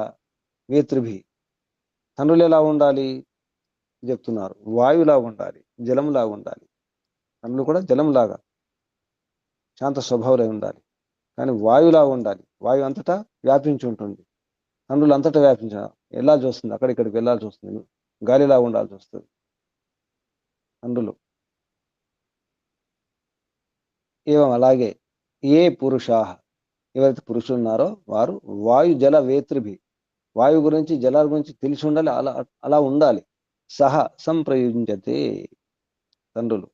వేతృభి తండ్రులు ఎలా ఉండాలి చెప్తున్నారు. వాయులా ఉండాలి, జలంలాగా ఉండాలి. తండ్రులు కూడా జలంలాగా శాంత స్వభావులై ఉండాలి. కానీ వాయులా ఉండాలి. వాయువు అంతటా వ్యాపించి ఉంటుంది. తండ్రులు అంతటా వెళ్ళాల్సి వస్తుంది, అక్కడిక్కడికి వెళ్ళాల్సి వస్తుంది, గాలిలా ఉండాల్సి వస్తుంది తండ్రులు. ఏవం అలాగే ఏ పురుషా ఎవరైతే పురుషులు ఉన్నారో వారు వాయు జల వేతృభి వాయువు గురించి, జలాల గురించి తెలిసి ఉండాలి, అలా ఉండాలి. సహ సంప్రయుంజతే తండ్రులు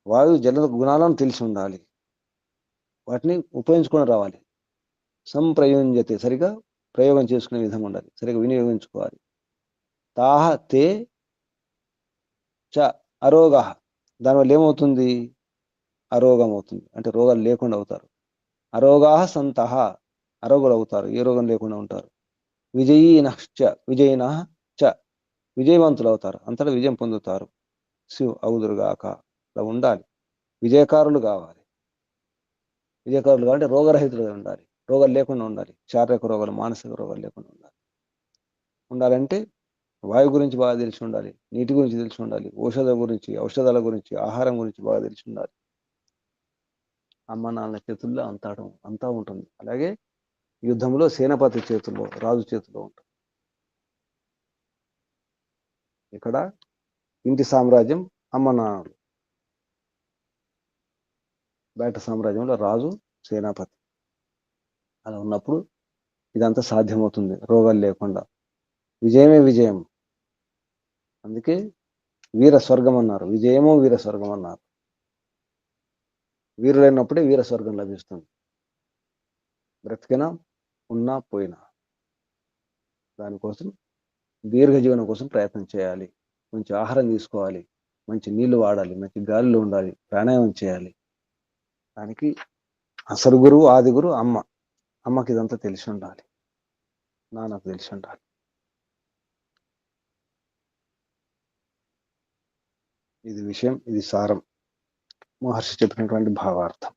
వాయు జల గుణాలను తెలిసి ఉండాలి, వాటిని ఉపయోగించుకొని రావాలి. సంప్రయుంజతే సరిగా ప్రయోగం చేసుకునే విధంగా ఉండాలి, సరిగ్గా వినియోగించుకోవాలి. తాహ తే చ అరోగ, దానివల్ల ఏమవుతుంది? అరోగం అవుతుంది, అంటే రోగాలు లేకుండా అవుతారు. అరోగా సంతః, అరోగులు అవుతారు, ఏ రోగం లేకుండా ఉంటారు. విజయీనశ్చ, విజయిన చ, విజయవంతులు అవుతారు, అంతటా విజయం పొందుతారు. శివ్ అవుదురుగాక. అలా ఉండాలి, విజయకారులు కావాలి. విజయకారులు కావాలంటే రోగరహితులుగా ఉండాలి, రోగాలు లేకుండా ఉండాలి, శారీరక రోగాలు మానసిక రోగాలు లేకుండా ఉండాలంటే వాయు గురించి బాగా తెలిసి ఉండాలి, నీటి గురించి తెలిసి ఉండాలి, ఔషధాల గురించి, ఆహారం గురించి బాగా తెలిసి ఉండాలి. అమ్మ నాన్న చేతుల్లో అంతా ఉంటుంది. అలాగే యుద్ధంలో సేనాపతి చేతుల్లో, రాజు చేతుల్లో ఉంటుంది. ఇక్కడ ఇంటి సామ్రాజ్యం అమ్మ నాన్నలు, బయట సామ్రాజ్యంలో రాజు సేనాపతి. అలా ఉన్నప్పుడు ఇదంతా సాధ్యమవుతుంది రోగాలు లేకుండా. విజయమే విజయం, అందుకే వీర స్వర్గం అన్నారు, విజయమో వీర స్వర్గం అన్నారు. వీరులైనప్పుడే వీర స్వర్గం లభిస్తుంది, బ్రతికినా ఉన్నా పోయినా. దానికోసం దీర్ఘజీవనం కోసం ప్రయత్నం చేయాలి, మంచి ఆహారం తీసుకోవాలి, మంచి నీళ్లు వాడాలి, మంచి గాలిలో ఉండాలి, ప్రాణాయామం చేయాలి. దానికి అసలు గురువు, ఆది గురువు అమ్మ. అమ్మకి ఇదంతా తెలిసి ఉండాలి, నాన్నకు తెలిసి ఉండాలి. ఇది విషయం, ఇది సారం, మహర్షి చెప్పినటువంటి భావార్థం.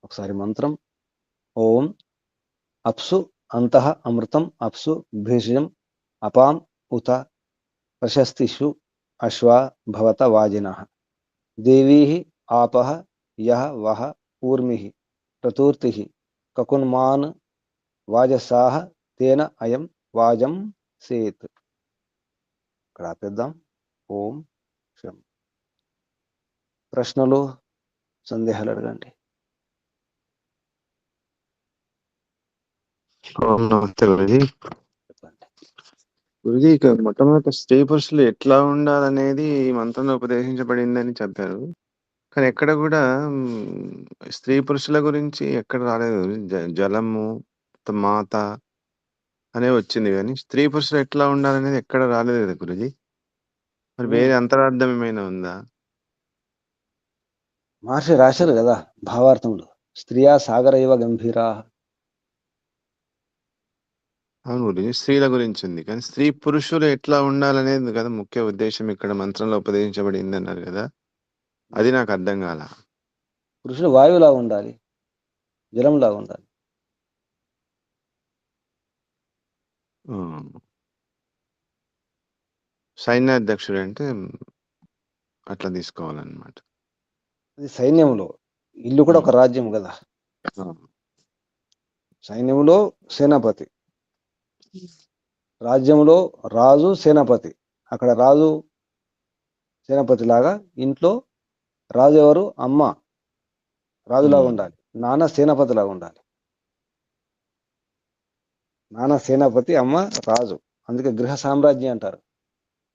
ఒకసారి మంత్రం: ఓం అప్సు అంతః అమృతం అప్సు భేషజం అపాం ఉత ప్రశస్తిషు అశ్వా భవత వాజినః దేవీః ఆపః యః వః ఊర్మిః ప్రతూర్తిః కకున్మాన్ వాజసాః తేన అయం వాజం సేత్. ఇక్కడ ఆపేద్దాం. ఓం శం. ప్రశ్నలు, సందేహాలు అడగండి. ఓం నమస్తే గురుజీ. చెప్పండి. గురుజీ, ఇక మొట్టమొదటి స్త్రీ పురుషులు ఎట్లా ఉండాలనేది ఈ మంత్రంలో ఉపదేశించబడిందని చెప్పారు. కానీ ఎక్కడ కూడా స్త్రీ పురుషుల గురించి ఎక్కడ రాలేదు. జలము, మాత అనే వచ్చింది, కానీ స్త్రీ పురుషులు ఎట్లా ఉండాలనేది ఎక్కడ రాలేదు కదా గురుజీ. మరి వేరే అంతరార్థం ఏమైనా ఉందా? మహర్షి రాశారు కదా భావార్థంలో, స్త్రియా సాగర ఇవ గంభీరా. అవును గురుజీ, స్త్రీల గురించి ఉంది, కానీ స్త్రీ పురుషులు ఎట్లా ఉండాలనేది కదా ముఖ్య ఉద్దేశం ఇక్కడ మంత్రంలో ఉపదేశించబడింది అన్నారు కదా. అది నాకు అర్థం కాల. పురుషులు వాయువులా ఉండాలి, జలంలా ఉండాలి. సైన్యాధ్యక్షుడు అంటే అట్లా తీసుకోవాలన్నమాట. అది సైన్యంలో, ఇల్లు కూడా ఒక రాజ్యం కదా. సైన్యంలో సేనాపతి, రాజ్యంలో రాజు సేనాపతి. అక్కడ రాజు సేనాపతి లాగా, ఇంట్లో రాజు ఎవరు? అమ్మ రాజులాగా ఉండాలి, నాన్న సేనాపతి లాగా ఉండాలి. నాన్న సేనాపతి, అమ్మ రాజు. అందుకే గృహ సామ్రాజ్యం అంటారు.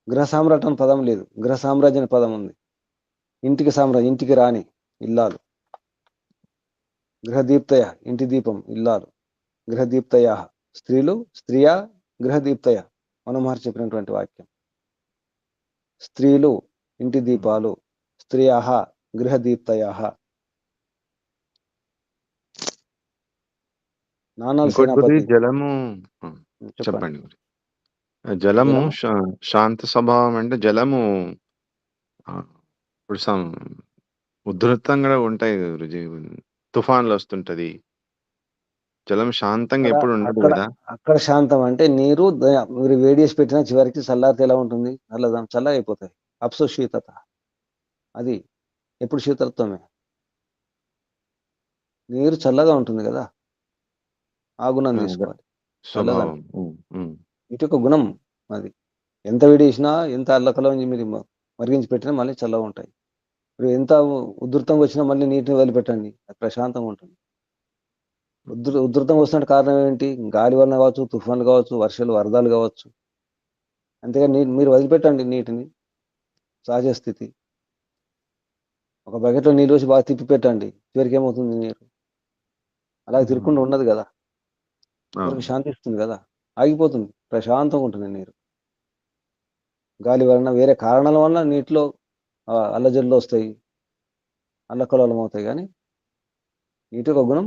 గృహ సామ్రాట్ అని పదం లేదు, గృహ సామ్రాజ్యం అనే పదం ఉంది. ఇంటికి సామ్రాజ్యం, ఇంటికి రాణి ఇల్లాలు. గృహదీప్తయ, ఇంటి దీపం ఇల్లాలు. గృహదీప్తయ స్త్రీలు, స్త్రియా గృహదీప్తయ మనోహర్ చెప్పినటువంటి వాక్యం. స్త్రీలు ఇంటి దీపాలు, స్త్రియాః గృహదీప్తయాః. నాన్నలు సేనాపతి. జలము చెప్పండి. జలము శాంత స్వభావం అంటే జలము ఇప్పుడు ఉధృతంగా ఉంటాయి గురుజీ, తుఫాన్లు వస్తుంటది. జలం శాంతంగా ఎప్పుడు ఉండదు కదా. అక్కడ శాంతం అంటే నీరు మీరు వేడి చేసి పెట్టినా చివరికి చల్లారితే ఎలా ఉంటుంది? చల్లగా అయిపోతాయి. అప్సు శీతత, అది ఎప్పుడు శీతలత్వమే. నీరు చల్లగా ఉంటుంది కదా, ఆ గుణం తీసుకోవాలి. స్వభావం ఇటు ఒక గుణం అది. ఎంత వేడి చేసినా, ఎంత అల్లకలం మీరు మరిగించి పెట్టినా మళ్ళీ చల్లగా ఉంటాయి. ఇప్పుడు ఎంత ఉధృతంగా వచ్చినా మళ్ళీ నీటిని వదిలిపెట్టండి, అది ప్రశాంతంగా ఉంటుంది. ఉధృతంగా వస్తున్న కారణం ఏంటి? గాలి వలన కావచ్చు, తుఫాన్లు కావచ్చు, వర్షాలు, వరదలు కావచ్చు. అంతేగాని మీరు వదిలిపెట్టండి నీటిని, సహజ స్థితి. ఒక బకెట్లో నీళ్ళు వచ్చి బాగా తిప్పి పెట్టండి, చివరికి ఏమవుతుంది? నీరు చల్లగా అయిపోతుంది. అలా నీరు చల్లగా ఉండాలి, చల్లదనం. అలా అలాగే తిరగకుండా ఉండదు కదా, అవును. మనకు శాంతి ఇస్తుంది కదా, ఆగిపోతుంది, ప్రశాంతంగా ఉంటుంది నీరు. గాలి వలన వేరే కారణాల వలన నీటిలో అల్లజల్లు వస్తాయి, అల్లకల్లోలం అవుతాయి, కానీ నీటి యొక్క గుణం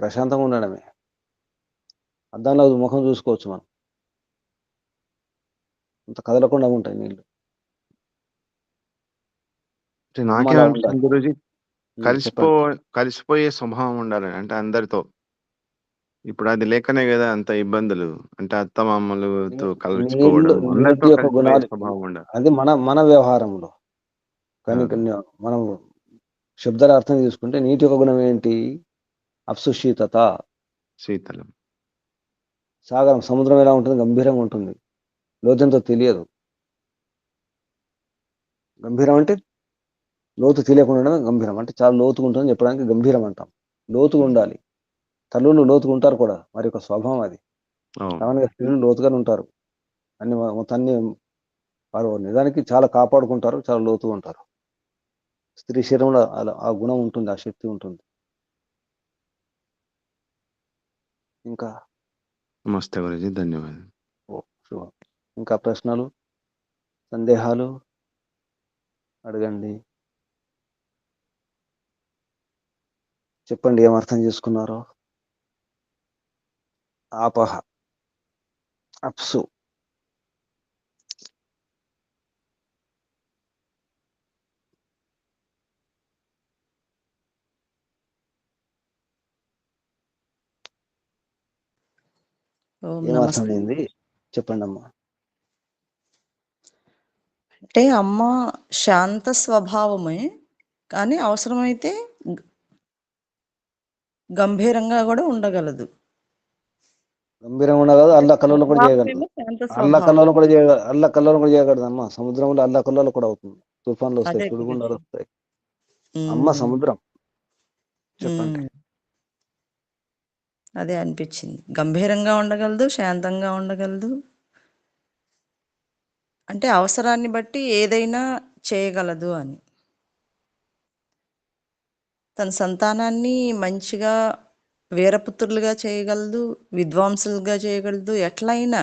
ప్రశాంతంగా ఉండడమే. అద్దంలో ముఖం చూసుకోవచ్చు మనం, అంత కదలకుండా ఉంటాయి నీళ్లు. అంటే అమ్మ నాకేం అలా అనిపిస్తుంది ఉండాలి. గురూజీ, చెప్పండి. కలిసిపోయే స్వభావం ఉండాలి అంటే అందరితో. ఇప్పుడు అది లేకనే కదా అంత ఇబ్బందులు. అంటే అత్తమామలతో నీళ్లు, కలుసుకోవడం, నీటి అందరితో యొక్క కలిసిపోయే గుణాలు స్వభావం ఉండాలి. అది మన వ్యవహారంలో. కానీ అవును. మనం శబ్దాల అర్థం తీసుకుంటే నీటి యొక్క గుణం ఏంటి? అప్సుశీతత. శీతలం. సాగరం, సముద్రం ఎలా ఉంటుంది? గంభీరంగా ఉంటుంది, లోతెంతో తెలియదు. గంభీరం అంటే లోతు తెలియకుండా ఉండడం గంభీరం. అంటే చాలా లోతుగా ఉంటుందని చెప్పడానికి గంభీరం అంటాం. లోతుగా ఉండాలి. తల్లులు లోతుగా ఉంటారు కూడా, వారి యొక్క స్వభావం అది. అవును. సామాన్యంగా స్త్రీలు లోతుగానే ఉంటారు, మొత్తాన్ని వారు నిజానికి చాలా కాపాడుకుంటారు, చాలా లోతుగా ఉంటారు. స్త్రీ శరీరంలో అలా ఆ గుణం ఉంటుంది, ఆ శక్తి ఉంటుంది. ఇంకా నమస్తే గురూజీ, ధన్యవాదాలు. శుభం. ఇంకా ప్రశ్నలు, సందేహాలు అడగండి, చెప్పండి ఏం అర్థం చేసుకున్నారో. ఆపహ, అప్సు, ఓం ఏం నమస్తే. అర్థమైంది చెప్పండి అమ్మా. అంటే అమ్మ శాంత స్వభావమే, కానీ అవసరమైతే గంభీరంగా కూడా ఉండగలదు. గంభీరంగా ఉండగలదు, అంటే అల్ల కల్లోలం కూడా చేయగలదు. స్వభావమేమో శాంత స్వభావం. అల్ల కల్లోలం కూడా చేయగలదు అమ్మ. సముద్రంలో అల్ల కల్లోలం కూడా అవుతుంది, తుఫాన్లు వస్తాయి, అదే సుడిగుండాలు గురించి. వస్తాయి. అమ్మ సముద్రం. చెప్పండి. అదే అనిపించింది, గంభీరంగా ఉండగలదు, శాంతంగా ఉండగలదు. అంటే అవసరాన్ని బట్టి ఏదైనా చేయగలదు అని. తన సంతానాన్ని మంచిగా వీరపుత్రులుగా చేయగలదు, విద్వాంసులుగా చేయగలదు, ఎట్లయినా.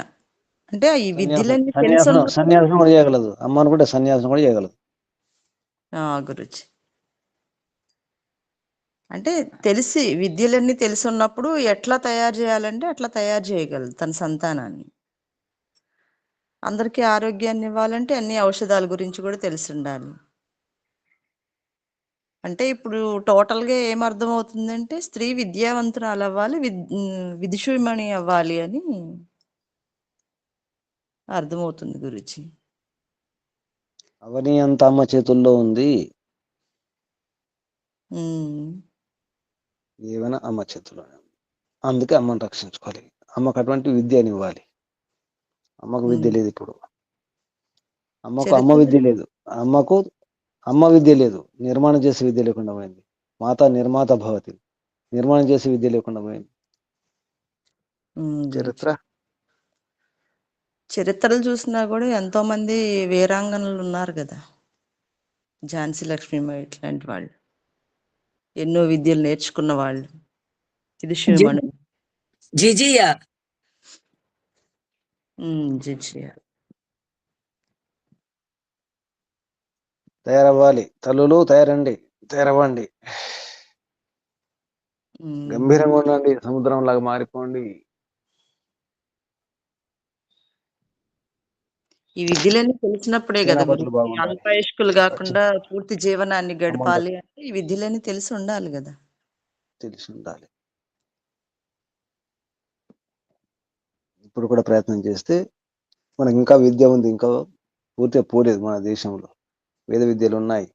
అంటే ఈ విద్యలన్నీ తెలుసున్నప్పుడే. సన్యాసం కూడా చేయగలదు అమ్మ అనుకుంటే, సన్యాసం కూడా చేయగలదు. గురుజీ, అంటే తెలిసి విద్యలన్నీ తెలుసున్నప్పుడు ఎట్లా తయారు చేయాలంటే అట్లా తయారు చేయగలదు తన సంతానాన్ని. అందరికీ ఆరోగ్యాన్ని ఇవ్వాలంటే అన్ని ఔషధాల గురించి కూడా తెలిసి ఉండాలి. అంటే ఇప్పుడు టోటల్గా ఏమర్థం అవుతుందంటే స్త్రీ విద్యావంతురాలు అవ్వాలి, విదుషీమణి అవ్వాలి అని అర్థమవుతుంది గురుజీ. అవని అంత అమ్మ చేతుల్లో ఉంది, ఏమైనా అమ్మ చేతుల్లోనే ఉంది. అందుకే అమ్మని రక్షించుకోవాలి. అమ్మకు అటువంటి విద్యని ఇవ్వాలి. అమ్మకు విద్య లేదు ఇప్పుడు. అమ్మకు అమ్మ చరిత్ర. విద్య లేదు. అమ్మకు అమ్మ విద్య లేదు, నిర్మాణం చేసే విద్య లేకుండా పోయింది. మాత నిర్మాత భవతి, నిర్మాణం చేసే విద్య లేకుండా పోయింది. చరిత్ర చరిత్రలు చూసినా కూడా ఎంతో మంది వీరాంగనలు ఉన్నారు కదా, ఝాన్సీ లక్ష్మీబాయి ఇట్లాంటి వాళ్ళు, ఎన్నో విద్యలు నేర్చుకున్న వాళ్ళు. ఇది శివమణి. జిజియా జిజియా. తయారవ్వాలి. తల్లులు తయారండి, తయారవ్వండి. గంభీరంగా ఉండండి, సముద్రం లాగా మారిపోండి. ఈ విద్యలన్నీ తెలిసినప్పుడే కదా సేనాపతులు గురించి బాగుండాలి. అల్పాయుష్కులు కాకుండా పూర్తి జీవనాన్ని గడపాలి అంటే ఈ విద్యలన్నీ తెలిసి ఉండాలి కదా. తెలిసి ఉండాలి. ఇప్పుడు కూడా ప్రయత్నం చేస్తే మనకి ఇంకా విద్య ఉంది, ఇంకా పూర్తిగా పోలేదు మన దేశంలో. వేద విద్యలు ఉన్నాయి,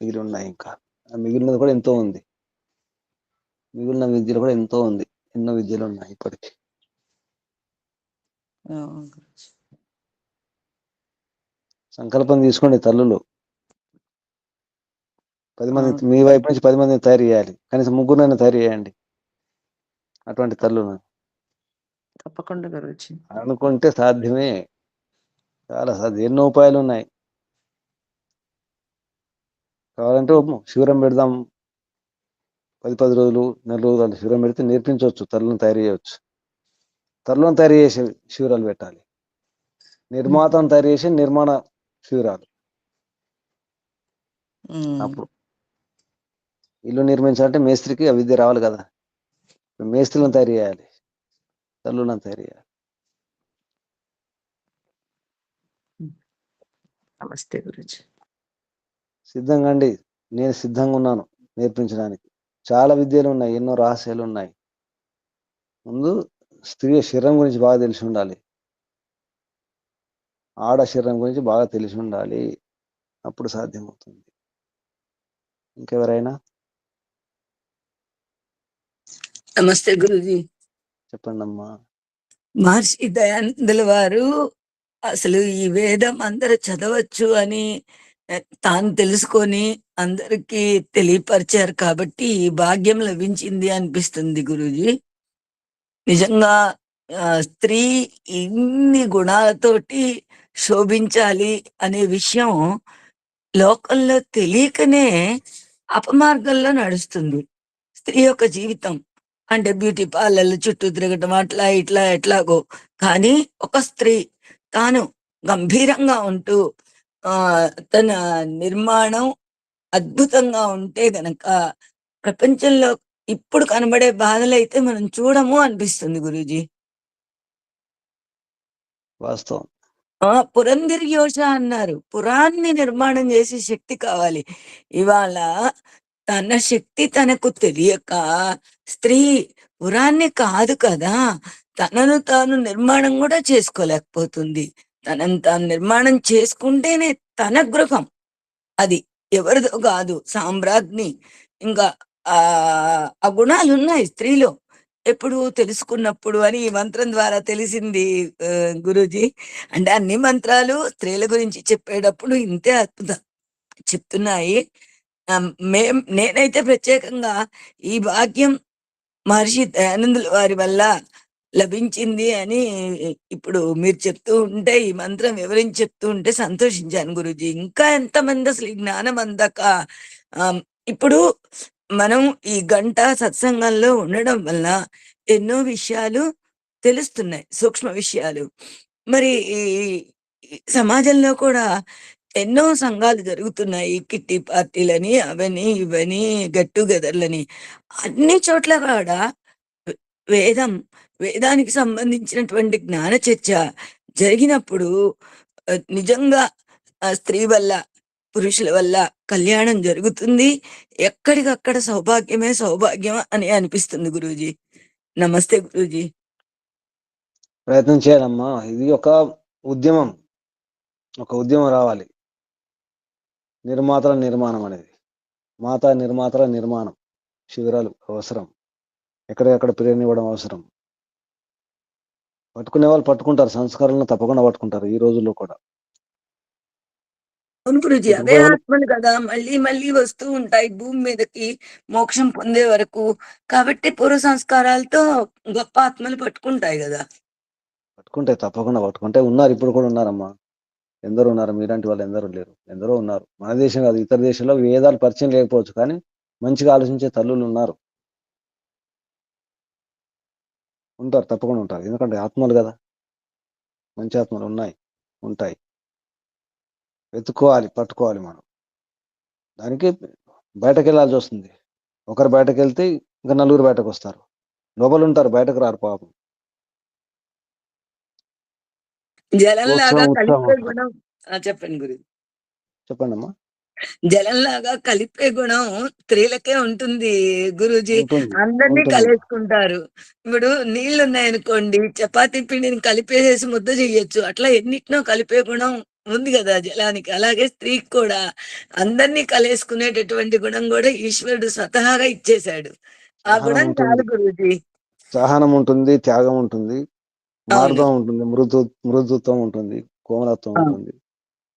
మిగిలి ఉన్నాయి. ఇంకా మిగిలినది కూడా ఎంతో ఉంది, మిగిలిన విద్యలు కూడా ఎంతో ఉంది, ఎన్నో విద్యలు ఉన్నాయి ఇప్పటికీ. సంకల్పం తీసుకోండి తల్లులు. 10 మంది మీ వైపు నుంచి 10 మందిని తయారు చేయాలి, కనీసం 3 తయారు చేయండి అటువంటి తల్లులు. తప్పకుండా గురించి అనుకుంటే సాధ్యమే, చాలా సాధ్యం. ఎన్నో ఉపాయాలు ఉన్నాయి. కావాలంటే శిబిరం పెడదాం, 10 రోజులు, నెల రోజులు అలా శిబిరం పెడితే నేర్పించవచ్చు, తల్లులను తయారు చేయవచ్చు. తల్లులను తయారు చేసే శిబిరాలు పెట్టాలి. నిర్మాతను తయారు చేసి నిర్మాణ శిబిరాలు. అప్పుడు ఇల్లు నిర్మించాలంటే మేస్త్రికి ఆ విద్య రావాలి కదా. మేస్త్రులను తయారు చేయాలి, తల్లులను తయారు చేయాలి. నమస్తే గురుజీ. సిద్ధంగా అండి, నేను సిద్ధంగా ఉన్నాను నేర్పించడానికి. చాలా విద్యలు ఉన్నాయి, ఎన్నో రహస్యాలు ఉన్నాయి. ముందు స్త్రీ శరీరం గురించి బాగా తెలిసి ఉండాలి, ఆడ శరీరం గురించి బాగా తెలిసి ఉండాలి. అప్పుడు సాధ్యమవుతుంది. ఇంకెవరైనా నమస్తే గురుజీ. చెప్పండి అమ్మా. మహర్షి దయానందుల వారు అసలు ఈ వేదం అందరూ చదవచ్చు అని తాను తెలుసుకొని అందరికీ తెలియపరిచారు కాబట్టి ఈ భాగ్యం లభించింది అనిపిస్తుంది గురూజీ. నిజంగా స్త్రీ ఇన్ని గుణాలతోటి శోభించాలి అనే విషయం లోకంలో తెలియకనే అపమార్గంలో నడుస్తుంది స్త్రీ యొక్క జీవితం. అంటే బ్యూటీ పార్లర్ల చుట్టూ తిరగటం అట్లా ఇట్లా ఎట్లాగో. కానీ ఒక స్త్రీ తాను గంభీరంగా ఉంటూ తన నిర్మాణం అద్భుతంగా ఉంటే గనక ప్రపంచంలో ఇప్పుడు కనబడే బాధలైతే మనం చూడము అనిపిస్తుంది గురూజీ. వాస్తవం. పురంధిర్యోష అన్నారు, పురాన్ని నిర్మాణం చేసే శక్తి కావాలి. ఇవాళ తన శక్తి తనకు తెలియక స్త్రీ పురాన్ని కాదు కదా, తనను తాను నిర్మాణం కూడా చేసుకోలేకపోతుంది. తనను తాను నిర్మాణం చేసుకుంటేనే తన గృహం అది, ఎవరిదో కాదు, సామ్రాజ్ఞి. ఇంకా ఆ గుణాలు ఉన్నాయి స్త్రీలో ఎప్పుడు తెలుసుకున్నప్పుడు అని ఈ మంత్రం ద్వారా తెలిసింది గురూజీ. అంటే అన్ని మంత్రాలు స్త్రీల గురించి చెప్పేటప్పుడు ఇంతే అద్భుతం చెప్తున్నాయి. నేనైతే ప్రత్యేకంగా ఈ భాగ్యం మహర్షి దయానందుల వారి వల్ల లభించింది అని ఇప్పుడు మీరు చెప్తూ ఉంటే, ఈ మంత్రం వివరించి చెప్తూ ఉంటే సంతోషించాను గురూజీ. ఇంకా ఎంతమంది అసలు ఈ జ్ఞానం అందక ఇప్పుడు మనం ఈ గంట సత్సంగంలో ఉండడం వల్ల ఎన్నో విషయాలు తెలుస్తున్నాయి, సూక్ష్మ విషయాలు. మరి ఈ సమాజంలో కూడా ఎన్నో సంఘాలు జరుగుతున్నాయి, కిట్టి పార్టీలని, అవని ఇవని, గెట్ టుగెదర్లని. అన్ని చోట్ల కూడా వేదానికి సంబంధించినటువంటి జ్ఞాన చర్చ జరిగినప్పుడు నిజంగా స్త్రీ వల్ల పురుషుల వల్ల కళ్యాణం జరుగుతుంది. ఎక్కడికక్కడ సౌభాగ్యమే సౌభాగ్యం అని అనిపిస్తుంది గురూజీ. నమస్తే గురూజీ. ప్రయత్నం చేయాలమ్మా. ఇది ఒక ఉద్యమం రావాలి. నిర్మాతల నిర్మాణం అనేది, మాతా నిర్మాతల నిర్మాణం శిబిరాలు అవసరం. ఎక్కడెక్కడ ప్రేరణ అవసరం. పట్టుకునే వాళ్ళు పట్టుకుంటారు, సంస్కారాలను తప్పకుండా పట్టుకుంటారు ఈ రోజుల్లో కూడా. అవును గురూజీ, అవే ఆత్మలు కదా మళ్ళీ మళ్ళీ వస్తూ ఉంటాయి భూమి మీదకి మోక్షం పొందే వరకు. కాబట్టి పూర్వ సంస్కారాలతో గొప్ప ఆత్మలు పట్టుకుంటాయి కదా. పట్టుకుంటాయి, తప్పకుండా పట్టుకుంటే ఉన్నారు, ఇప్పుడు కూడా ఉన్నారమ్మా. ఎందరో ఉన్నారు, మీలాంటి వాళ్ళు ఎందరో లేరు, ఎందరో ఉన్నారు. మన దేశం కాదు, ఇతర దేశంలో వేదాలు పరిచయం లేకపోవచ్చు, కానీ మంచిగా ఆలోచించే తల్లులు ఉన్నారు, ఉంటారు, తప్పకుండా ఉంటారు. ఎందుకంటే ఆత్మలు కదా, మంచి ఆత్మలు ఉంటాయి. వెతుక్కోవాలి, పట్టుకోవాలి మనం. దానికి బయటకు వెళ్ళాల్సి వస్తుంది. ఒకరు బయటకు వెళ్తే ఇంకా నలుగురు బయటకు వస్తారు, లోపల ఉంటారు, బయటకు రారు పాపం. జలంలాగా కలిపే గుణం. చెప్పండి గురు. చెప్పండి అమ్మా. జలంలాగా కలిపే గుణం స్త్రీలకే ఉంటుంది గురూజీ. అందరినీ కలేసుకుంటారు. ఇప్పుడు నీళ్లు ఉన్నాయనుకోండి, చపాతీ పిండిని కలిపేసేసి ముద్ద చెయ్యొచ్చు. అట్లా ఎన్నిటినో కలిపే గుణం ఉంది కదా జలానికి. అలాగే స్త్రీకి కూడా అందరినీ కలేసుకునేటటువంటి గుణం కూడా ఈశ్వరుడు స్వతహాగా ఇచ్చేశాడు. ఆ గుణం చాలు గురూజీ. సహనం ఉంటుంది, త్యాగం ఉంటుంది, మార్గం ఉంటుంది, మృదుత్వం ఉంటుంది, కోమలత్వం ఉంటుంది.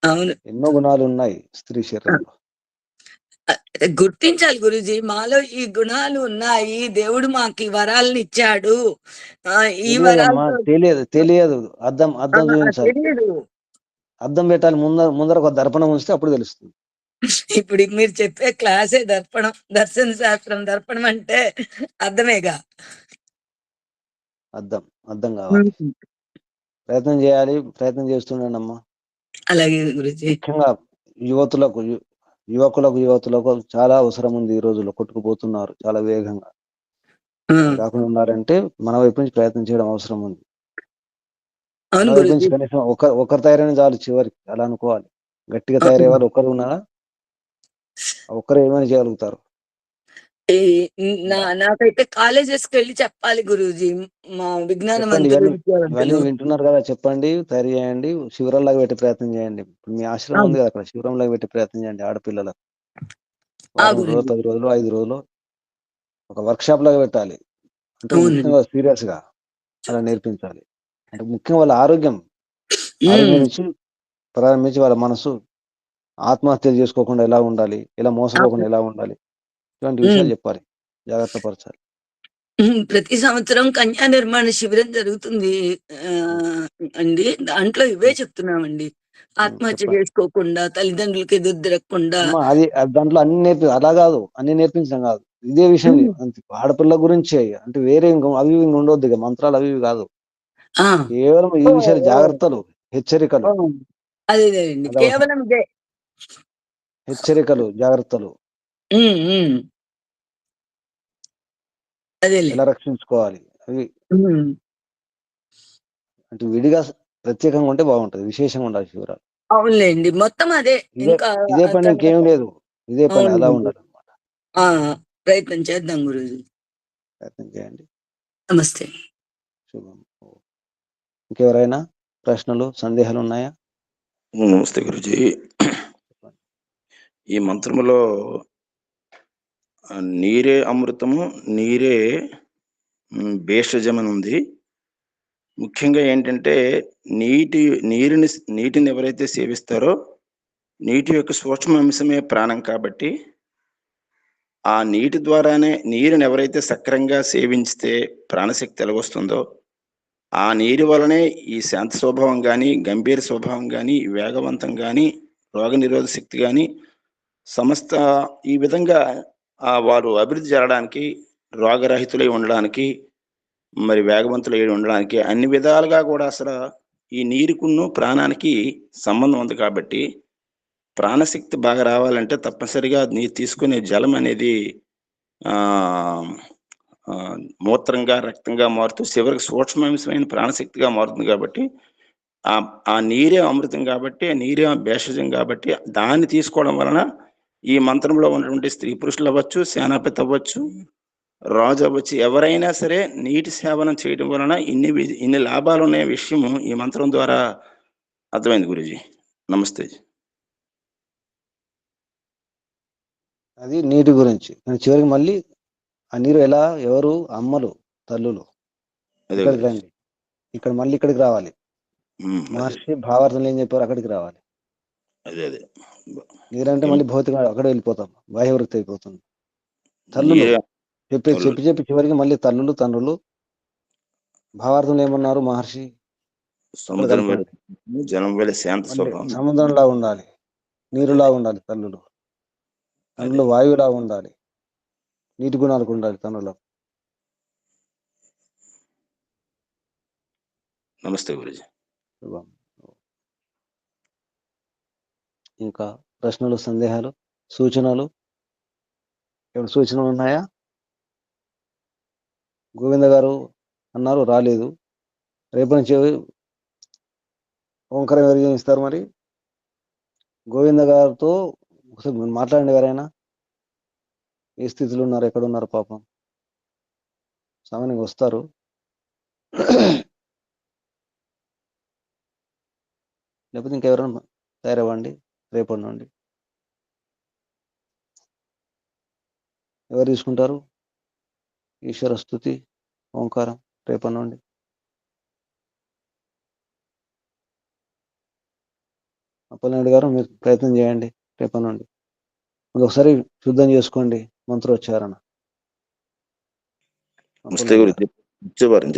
అవును, ఎన్నో గుణాలు ఉన్నాయి స్త్రీ శరీరంలో. గుర్తించాలి గురూజీ, మాలో ఈ గుణాలు ఉన్నాయి, దేవుడు మాకు ఈ వరాలను ఇచ్చాడు. ఈ వరాలు తెలియదు. అద్దం చూపించాలి, అద్దం పెట్టాలి, ముందర ఒక దర్పణం ఉంచితే అప్పుడు తెలుస్తుంది. ఇప్పుడు మీరు చెప్పే క్లాసే దర్పణం, దర్శన శాస్త్రం. దర్పణం అంటే అర్థమేగా. అర్థం కావాలి. ప్రయత్నం చేయాలి, ప్రయత్నం చేస్తుండండి అమ్మా. అలాగే గురుజీ. ముఖ్యంగా యువకులకు చాలా అవసరం ఉంది. ఈ రోజుల్లో కొట్టుకుపోతున్నారు చాలా వేగంగా. కాకుండా ఉన్నారంటే మన వైపు నుంచి ప్రయత్నం చేయడం అవసరం ఉంది. అవును మన వైపు గురుజీ. నుంచి కనీసం ఒకరు తయారైన చాలు చివరికి, అలా అనుకోవాలి. గట్టిగా తయారయ్యే వాళ్ళు ఒకరు ఉన్నారా, ఒక్కరు ఏమైనా చేయగలుగుతారు. నాకైతే కాలేజెస్కి వెళ్ళి చెప్పాలి గురూజీ. మా విజ్ఞానం చెప్పండి, ఇవన్నీ వింటున్నారు కదా, చెప్పండి, తయారు చేయండి, శిబిరాల్లాగా పెట్టే ప్రయత్నం చేయండి. ఇప్పుడు మీ ఆశ్రమం ఉంది కదా, అక్కడ శిబిరంలాగా పెట్టే ప్రయత్నం చేయండి. ఆడపిల్లలకు వారం రోజులు, 10 రోజులు, 5 రోజులు ఒక వర్క్ షాప్ లాగా పెట్టాలి. అంటే ముఖ్యంగా సీరియస్ గా అలా నేర్పించాలి. అంటే ముఖ్యంగా వాళ్ళ ఆరోగ్యం నుంచి ప్రారంభించి వాళ్ళ మనసు ఆత్మహత్యలు చేసుకోకుండా ఎలా ఉండాలి, ఎలా మోసపోకుండా ఎలా ఉండాలి, ఇలాంటి విషయాలు చెప్పాలి, జాగ్రత్త పరచాలి. ప్రతి సంవత్సరం కన్యా నిర్మాణ శిబిరం జరుగుతుంది అండి. దాంట్లో ఇవే చెప్తున్నామండి. ఆత్మహత్య చేసుకోకుండా, తల్లిదండ్రులకి ఎదురు తిరగకుండా. అది దాంట్లో అన్ని అలా కాదు, అన్ని నేర్పించడం కాదు, ఇదే విషయం. ఆడపిల్ల గురించి అంటే వేరే అవి ఉండొద్దు ఇక, మంత్రాలు అవి కాదు, కేవలం ఈ విషయాలు, జాగ్రత్తలు, హెచ్చరికలు. అదేనండి, కేవలం హెచ్చరికలు, జాగ్రత్తలు, ఎలా రక్షించుకోవాలి అవి. అంటే విడిగా ప్రత్యేకంగా ఉంటే బాగుంటది, విశేషంగా ఉండాలి శిబిరాలు. అవునులేండి, మొత్తం అదే. ఇదే పని, ఇంకేం లేదు, ఇదే పని, అలా ఉండాలి అన్నమాట. ప్రయత్నం చేద్దాం గురూజీ. ప్రయత్నం చేయండి. నమస్తే. శుభం. ఇంకెవరైనా ప్రశ్నలు, సందేహాలు ఉన్నాయా? నమస్తే గురుజీ. ఈ మంత్రములో నీరే అమృతము, నీరే భేషజమని ఉంది. ముఖ్యంగా ఏంటంటే నీటిని ఎవరైతే సేవిస్తారో, నీటి యొక్క సూక్ష్మ అంశమే ప్రాణం కాబట్టి, ఆ నీటి ద్వారానే నీరుని ఎవరైతే సక్రంగా సేవించితే ప్రాణశక్తి ఎలాగొస్తుందో, ఆ నీరు వలనే ఈ శాంత స్వభావం కానీ, గంభీర స్వభావం కానీ, వేగవంతం కానీ, రోగ నిరోధ శక్తి కానీ, సమస్త ఈ విధంగా వారు అభివృద్ధి జరగడానికి, రోగరహితులై ఉండడానికి, మరి వేగవంతులై ఉండడానికి, అన్ని విధాలుగా కూడా అసలు ఈ నీరుకును ప్రాణానికి సంబంధం ఉంది. కాబట్టి ప్రాణశక్తి బాగా రావాలంటే తప్పనిసరిగా నీరు తీసుకునే జలం అనేది మూత్రంగా, రక్తంగా మారుతూ చివరికి సూక్ష్మాంశమైన ప్రాణశక్తిగా మారుతుంది. కాబట్టి ఆ నీరే అమృతం కాబట్టి, ఆ నీరే భేషజం కాబట్టి, దాన్ని తీసుకోవడం వలన ఈ మంత్రంలో ఉన్నటువంటి స్త్రీ పురుషులు అవ్వచ్చు, సేనాపతి అవ్వచ్చు, రాజు అవ్వచ్చు, ఎవరైనా సరే నీటి సేవనం చేయడం వలన ఇన్ని లాభాలు ఉన్న విషయము ఈ మంత్రం ద్వారా అర్థమైంది గురూజీ. నమస్తే. అది నీటి గురించి. చివరికి మళ్ళీ ఆ నీరు ఎలా, ఎవరు, అమ్మలు, తల్లులు ఇక్కడికి రండి, ఇక్కడ మళ్ళీ ఇక్కడికి రావాలి. మహర్షి భావార్థంలో ఏం చెప్పారు, అక్కడికి రావాలి. నీరంటే మళ్ళీ భౌతికంగా అక్కడ వెళ్ళిపోతాం, బాహ్యవృత్తి అయిపోతుంది. తల్లులు చెప్పి చివరికి మళ్ళీ తల్లులు, తండ్రులు. భావార్థంలో ఏమన్నారు మహర్షి, సముద్రంలా ఉండాలి, నీరులా ఉండాలి తల్లులు, తండ్రులు వాయువులా ఉండాలి, నీటి గుణాలకు ఉండాలి తనులకు. నమస్తే గురుజీ. ఇంకా ప్రశ్నలు, సందేహాలు, సూచనలు, ఏమైనా సూచనలు ఉన్నాయా? గోవింద గారు అన్నారు రాలేదు, రేపు నుంచి ఓంకారం ఎవరు చేయిస్తారు మరి? గోవింద గారితో ఒకసారి మాట్లాడండి. ఎవరైనా ఏ స్థితిలో ఉన్నారు, ఎక్కడ ఉన్నారు, పాపం సామాన్యంగా వస్తారు. లేకపోతే ఇంకెవరైనా తయారవ్వండి రేపటి నుండి. ఎవరు తీసుకుంటారు ఈశ్వర స్తుతి, ఓంకారం రేపటి నుండి? అప్పలనాయుడు గారు మీరు ప్రయత్నం చేయండి రేపటి నుండి. ఒకసారి శుద్ధం చేసుకోండి మంత్రోచ్చారణ.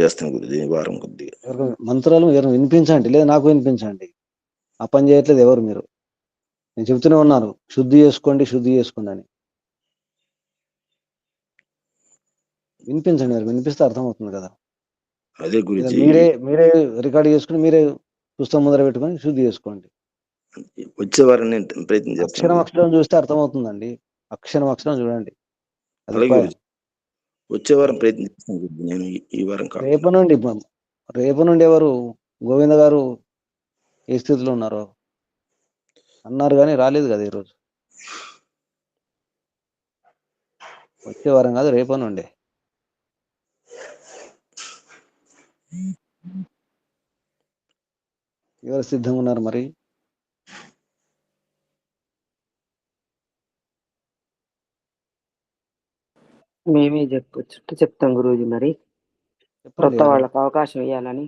చేస్తాను గురుజీ, వారం కొద్దిగా మంత్రాలు వినిపించండి, లేదా నాకు వినిపించండి. ఆ పని చేయట్లేదు ఎవరు మీరు. నేను చెబుతూనే ఉన్నాను, శుద్ధి చేసుకోండి అని. వినిపించండి, వినిపిస్తే అర్థమవుతుంది కదా. అదే గురుజీ, మీరే రికార్డ్ చేసుకుని మీరే పుస్తకం ముందర పెట్టుకొని శుద్ధి చేసుకోండి. వచ్చే వారం నేను ప్రయత్నం చేస్తాను. అక్షరం చూస్తే అర్థమవుతుందండి. అక్షరం చూడండి. అలాగే గురుజీ, వచ్చే వారం ప్రయత్నం చేస్తాను గురుజీ. నేను ఈ వారం కాదు. రేపు నుండి ఎవరు గోవింద గారు ఏ స్థితిలో ఉన్నారో అన్నారు, కానీ రాలేదు కదా ఈరోజు. వచ్చే వారం కాదు, రేపు నుండి. ఎవరు సిద్ధంగా ఉన్నారు మరి? మేమే చెప్తాం గురూజీ. మరి కొత్త వాళ్ళకి అవకాశం ఇవ్వాలని.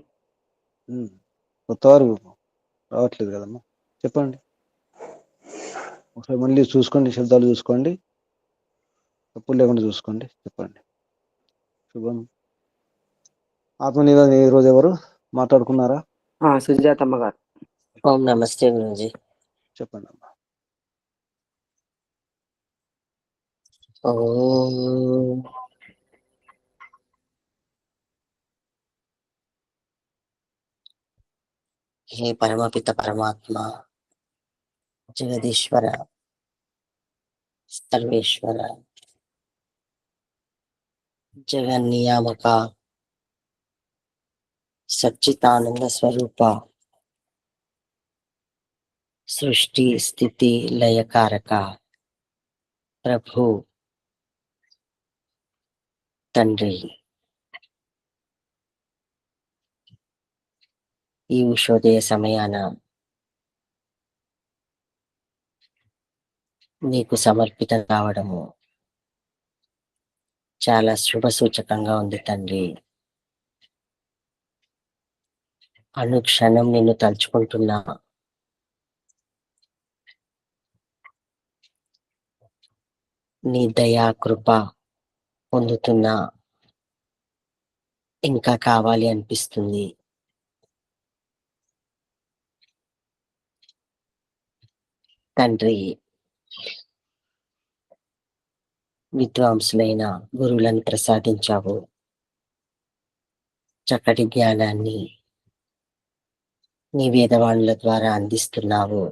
కొత్త వారు రావట్లేదు కదమ్మా, చెప్పండి. ఒకసారి మళ్ళీ చూసుకోండి, శబ్దాలు చూసుకోండి, తప్పులు లేకుండా చూసుకోండి, చెప్పండి. శుభం. ఆత్మనివేదన ఈ రోజు ఎవరు మాట్లాడుకున్నారా? సుజాతమ్మ గారు. ఓం నమస్తే గురుజీ. చెప్పండి అమ్మా. ఓం హే పరమపిత పరమాత్మ, జగదీశ్వర, సర్వేశ్వర, జగన్నియామక, సచ్చిదానంద స్వరూప, సృష్టి స్థితి లయకారక ప్రభు తండ్రి, ఈ ఉషోదయ సమయాన నీకు సమర్పితం కావడము చాలా శుభ సూచకంగా ఉంది తండ్రి. అనుక్షణం నిన్ను తలుచుకుంటున్నా. నీ దయా కృప పొందుతున్నా. ఇంకా కావాలి అనిపిస్తుంది. తండ్రి, విద్వాంసులైన గురువులను ప్రసాదించావు. చక్కటి జ్ఞానాన్ని నీ వేదవాణుల ద్వారా అందిస్తున్నావు.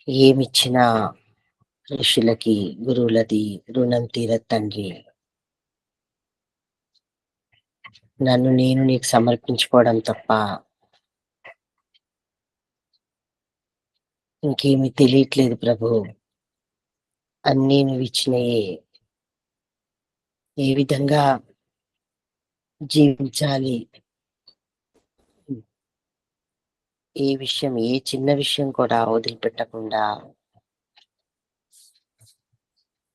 ఏమిచ్చినా ఋషులకి గురువులది రుణం తీరదు తండ్రి. నన్ను నేను నీకు సమర్పించుకోవడం తప్ప ఇంకేమీ తెలియట్లేదు ప్రభు. అన్నీ నువ్వు ఇచ్చినయే. ఏ విధంగా జీవించాలి, ఏ విషయం, ఏ చిన్న విషయం కూడా వదిలిపెట్టకుండా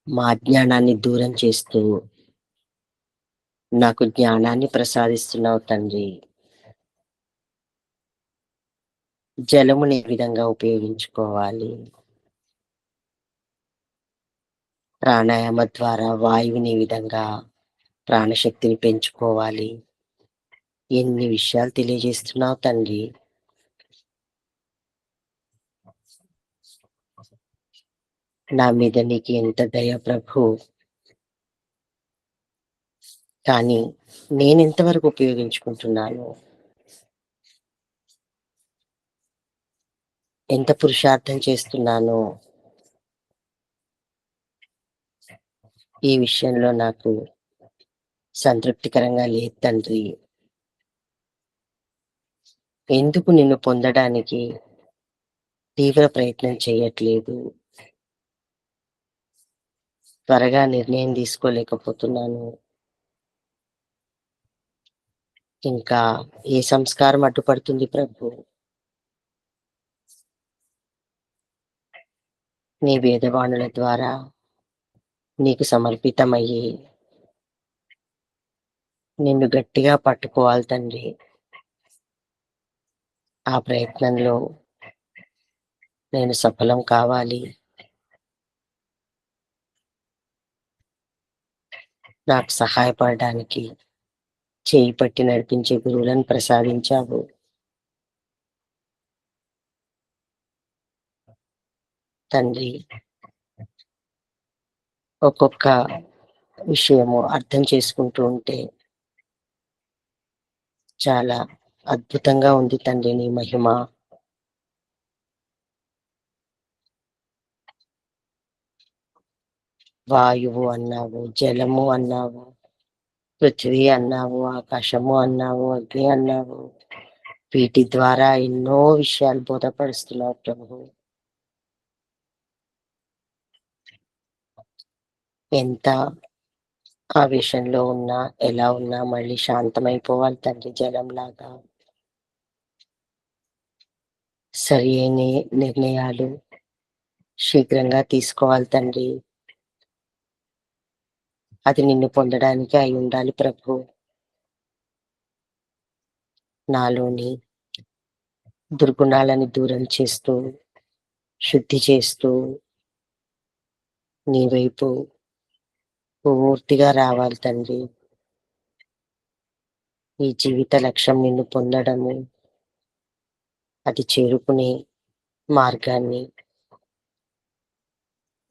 మా అజ్ఞానాన్ని దూరం చేస్తూ నాకు జ్ఞానాన్ని ప్రసాదిస్తున్నావు తండ్రి. జలముని ఏ విధంగా ఉపయోగించుకోవాలి, ప్రాణాయామ ద్వారా వాయువుని విధంగా ప్రాణశక్తిని పెంచుకోవాలి, ఎన్ని విషయాలు తెలియజేస్తున్నావు తండ్రి. నా మీద నీకు ఎంత దయ ప్రభు. కానీ నేను ఎంతవరకు ఉపయోగించుకుంటున్నాను, ఎంత పురుషార్థం చేస్తున్నాను, ఈ విషయంలో నాకు సంతృప్తికరంగా లేదు తండ్రి. ఎందుకు నిన్ను పొందడానికి తీవ్ర ప్రయత్నం చేయట్లేదు, త్వరగా నిర్ణయం తీసుకోలేకపోతున్నాను. ఇంకా ఏ సంస్కారం అడ్డుపడుతుంది ప్రభు? నీ వేదవాణుల ద్వారా నీకు సమర్పితమయ్యి నిన్ను గట్టిగా పట్టుకోవాలి తండ్రి. ఆ ప్రయత్నంలో నేను సఫలం కావాలి. నాకు సహాయపడడానికి చేయి పట్టి నడిపించే గురువులను ప్రసాదించావు. తండ్రి ఒక్కొక్క విషయము అర్థం చేసుకుంటూ ఉంటే చాలా అద్భుతంగా ఉంది తండ్రి నీ మహిమ. వాయువు అన్నావు, జలము అన్నావు, పృథ్వీ అన్నావు, ఆకాశము అన్నావు, అగ్ని అన్నావు. వీటి ద్వారా ఎన్నో విషయాలు బోధపరుస్తున్నావు ప్రభు. ఎంత ఆవేశంలో ఉన్నా, ఎలా ఉన్నా మళ్ళీ శాంతమైపోవాలి తండ్రి. జలంలాగా సరి అయిన నిర్ణయాలు శీఘ్రంగా తీసుకోవాలి తండ్రి. అది నిన్ను పొందడానికి అయి ఉండాలి ప్రభు. నాలోని దుర్గుణాలని దూరం చేస్తూ, శుద్ధి చేస్తూ నీ వైపు పూర్తిగా రావాలి తండ్రి. ఈ జీవిత లక్ష్యం నిన్ను పొందడము, అది చేరుకునే మార్గాన్ని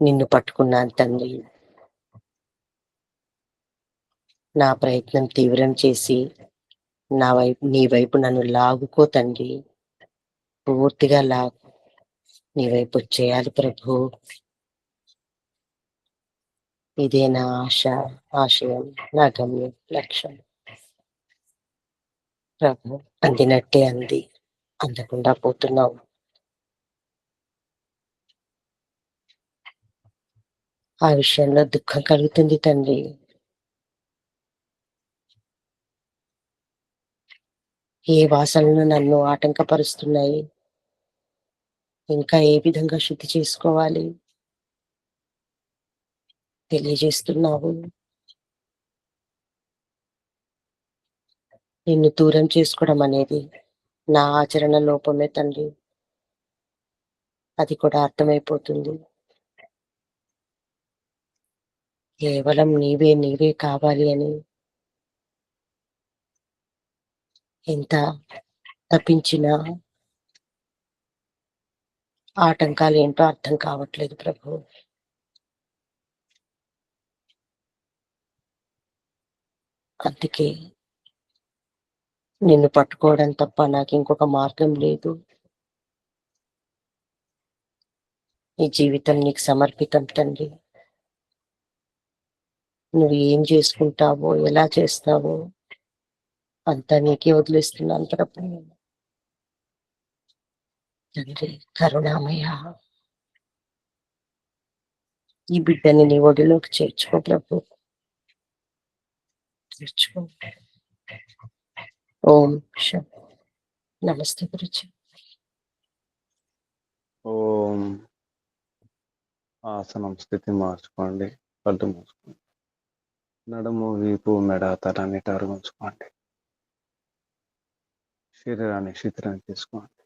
నిన్ను పట్టుకున్నాను తండ్రి. నా ప్రయత్నం తీవ్రం చేసి నీ వైపు నన్ను లాగుకో తండ్రి. పూర్తిగా లాగు, నీ వైపు చేయాలి ప్రభు. ఇదే నా ఆశ, ఆశయం, నా గమ్యం, లక్ష్యం ప్రభు. అందినట్టే అంది, అందకుండా పోతున్నావు. ఆ విషయంలో దుఃఖం కలుగుతుంది తండ్రి. ఏ వాసనలు నన్ను ఆటంకపరుస్తున్నాయి? ఇంకా ఏ విధంగా శుద్ధి చేసుకోవాలి తెలియజేస్తున్నావు. నిన్ను దూరం చేసుకోవడం అనేది నా ఆచరణ లోపమే తండ్రి. అది కూడా అర్థమైపోతుంది. కేవలం నీవే కావాలి అని ఎంత తప్పించినా ఆటంకాలు ఏంటో అర్థం కావట్లేదు ప్రభు. అందుకే నిన్ను పట్టుకోవడం తప్ప నాకు ఇంకొక మార్గం లేదు. ఈ జీవితం నీకు సమర్పితం తండ్రి. నువ్వు ఏం చేసుకుంటావో, ఎలా చేస్తావో అంతా నీకే వదిలేస్తున్నాను ప్రభు. తండ్రి కరుణామయ, ఈ బిడ్డని నీ ఒడిలోకి చేర్చుకో ప్రభు, చేర్చుకో. ఓం శం. నమస్తే గురుజీ. ఓం. ఆసనం స్థితి మార్చుకోండి, కళ్ళు మూసుకోండి. నడుము, వీపు, మెడ, తలని ఉంచుకోండి. శరీరాన్ని శిథిలం చేసుకోండి.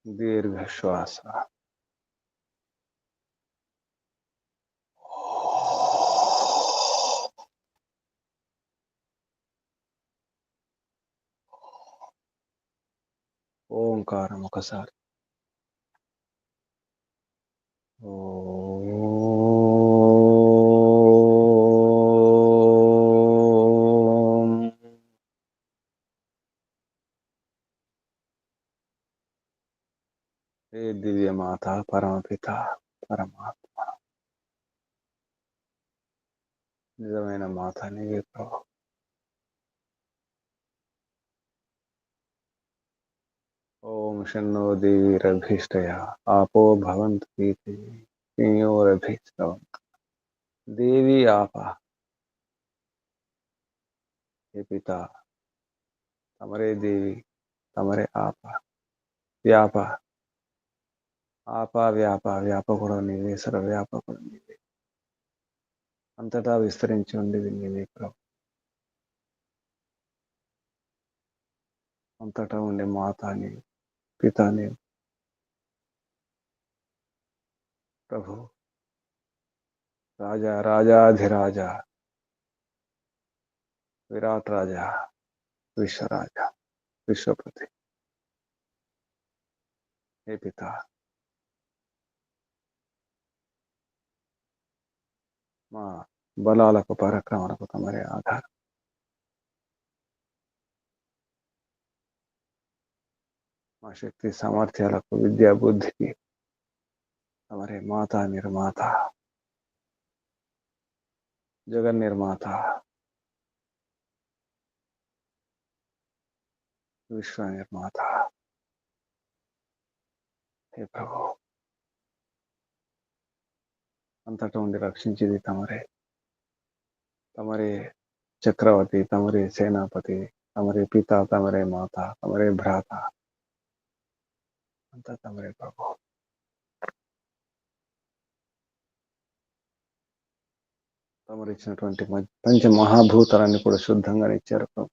దీర్ఘ శ్వాస. ఓంకారం ఒకసారి. हे दिव्य माता, परमपिता, పరమాత్మ, నిజమైన మాత నీవే ప్రభు. ఓం శన్నో దేవీరభీష్టయ ఆపో భవంతు పీతయోరభీష్టవంతు. దేవి ఆప. हे पिता, तमरे देवी, तमरे आप. వ్యాప, ఆప, వ్యాప, వ్యాపకుడు నీవే, సర్వవ్యాపకుడు నీవే, అంతటా విస్తరించి ఉండేది నీవే ప్రభు. అంతటా ఉండే మాతాని, పితాని ప్రభు. రాజా, రాజాధిరాజ, విరాట్ రాజా, విశ్వరాజ, విశ్వపతి. హే పిత, మా బలాలకు పరాక్రమాలకు తమరే ఆధారం. మా శక్తి సామర్థ్యాలకు విద్యా బుద్ధికి తమరే మాత నిర్మాత, జగన్ నిర్మాత, విశ్వ నిర్మాత. హే ప్రభు, అంతటా ఉండి రక్షించేది తమరే. తమరే చక్రవర్తి, తమరే సేనాపతి, తమరే పిత, తమరే మాత, తమరే భ్రాత, అంతా తమరే ప్రభు. తమరు ఇచ్చినటువంటి పంచ మహాభూతాలన్నీ కూడా శుద్ధంగా ఇచ్చారు ప్రభు.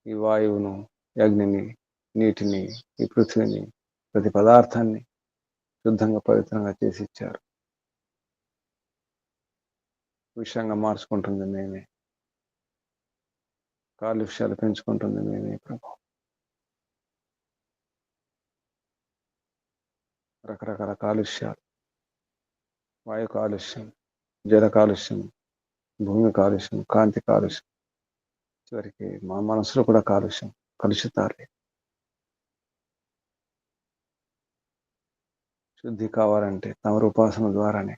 ఈ వాయువును, అగ్నిని, నీటిని, ఈ పృథ్వీని, ప్రతి పదార్థాన్ని శుద్ధంగా పవిత్రంగా చేసి ఇచ్చారు. విషయంగా మార్చుకుంటుంది మేమే, కాలుష్యాలు పెంచుకుంటుంది మేమే ప్రభు. రకరకాల కాలుష్యాలు, వాయు కాలుష్యం, జల కాలుష్యం, భూమి కాలుష్యం, కాంతి కాలుష్యం, చివరికి మా మనసులో కూడా కాలుష్యం, కలుషితాలే. శుద్ధి కావాలంటే తమరు ఉపాసన ద్వారానే,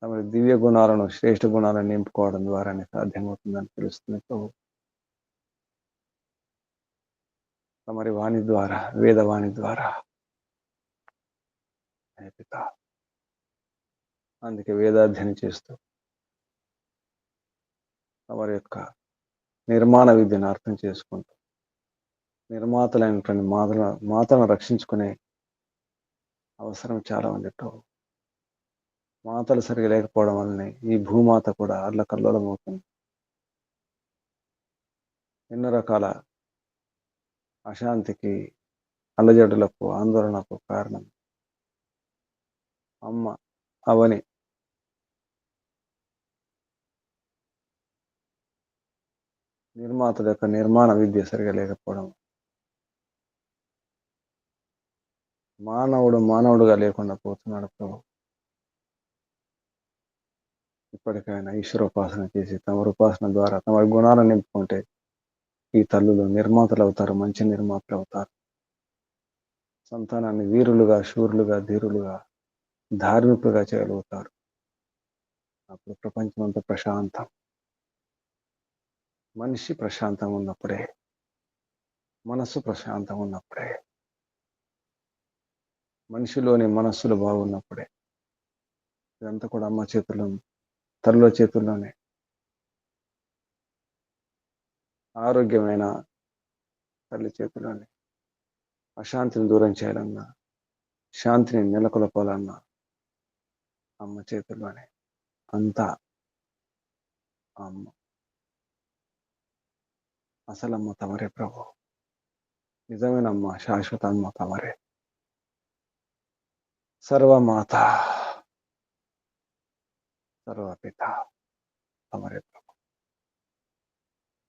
తమరి దివ్య గుణాలను, శ్రేష్ఠ గుణాలను నింపుకోవడం ద్వారానే సాధ్యమవుతుందని తెలుస్తుంది ప్రభు. తమరి వాణి ద్వారా, వేదవాణి ద్వారా. అందుకే వేదాధ్యయనం చేస్తూ తమరి యొక్క నిర్మాణ విద్యను అర్థం చేసుకుంటూ నిర్మాతలైనటువంటి మాతను రక్షించుకునే అవసరం చాలా ఉంది ప్రభు. మాతలు సరిగా లేకపోవడం వల్లనే ఈ భూమాత కూడా అల్లకల్లోలం అవుతుంది. ఎన్నో రకాల అశాంతికి, అల్లజడులకు, ఆందోళనకు కారణం అమ్మ అవని. నిర్మాతల యొక్క నిర్మాణ విద్య సరిగా లేకపోవడం, మానవుడుగా లేకుండా పోతున్నాడు ప్రభు. ఇప్పటికైనా ఈశ్వరోపాసన చేసి తమరి ఉపాసన ద్వారా తమ గుణాలను నింపుకుంటే ఈ తల్లులు నిర్మాతలు అవుతారు, మంచి నిర్మాతలు అవుతారు. సంతానాన్ని వీరులుగా, శూరులుగా, ధీరులుగా, ధార్మికులుగా చేయగలుగుతారు. అప్పుడు ప్రపంచం అంతా ప్రశాంతం. మనిషి ప్రశాంతంగా ఉన్నప్పుడే, మనస్సు ప్రశాంతంగా ఉన్నప్పుడే, మనిషిలోని మనస్సులు బాగున్నప్పుడే. ఇదంతా కూడా అమ్మ చేతుల్లో, తల్లుల చేతుల్లోనే. ఆరోగ్యమైన తల్లి చేతుల్లోనే. అశాంతిని దూరం చేయాలన్నా, శాంతిని నెలకొల్పాలన్నా అమ్మ చేతుల్లోనే. అంతా అమ్మ. అసలమ్మ తమరే ప్రభు. నిజమైన అమ్మ, శాశ్వత అమ్మ తమరే. సర్వమాత, సర్వపిత తమరే ప్రభు.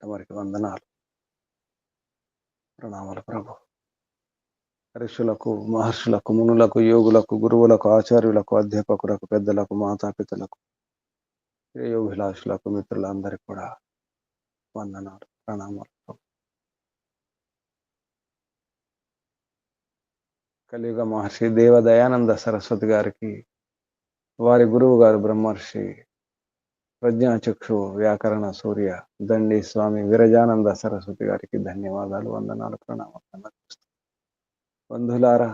తమరికి వందనాలు, ప్రణామాలు ప్రభు. ఋషులకు, మహర్షులకు, మునులకు, యోగులకు, గురువులకు, ఆచార్యులకు, అధ్యాపకులకు, పెద్దలకు, మాతాపితలకు, శ్రేయోభిలాషులకు, మిత్రులందరికీ కూడా వందనాలు, ప్రణామాలు ప్రభు. కలియుగ మహర్షి దేవదయానంద సరస్వతి గారికి, వారి గురువు గారు బ్రహ్మర్షి ప్రజ్ఞాచక్షు వ్యాకరణ సూర్య దండి స్వామి విరజానంద సరస్వతి గారికి ధన్యవాదాలు, వందనాలు, ప్రణామాలు. బంధులారా,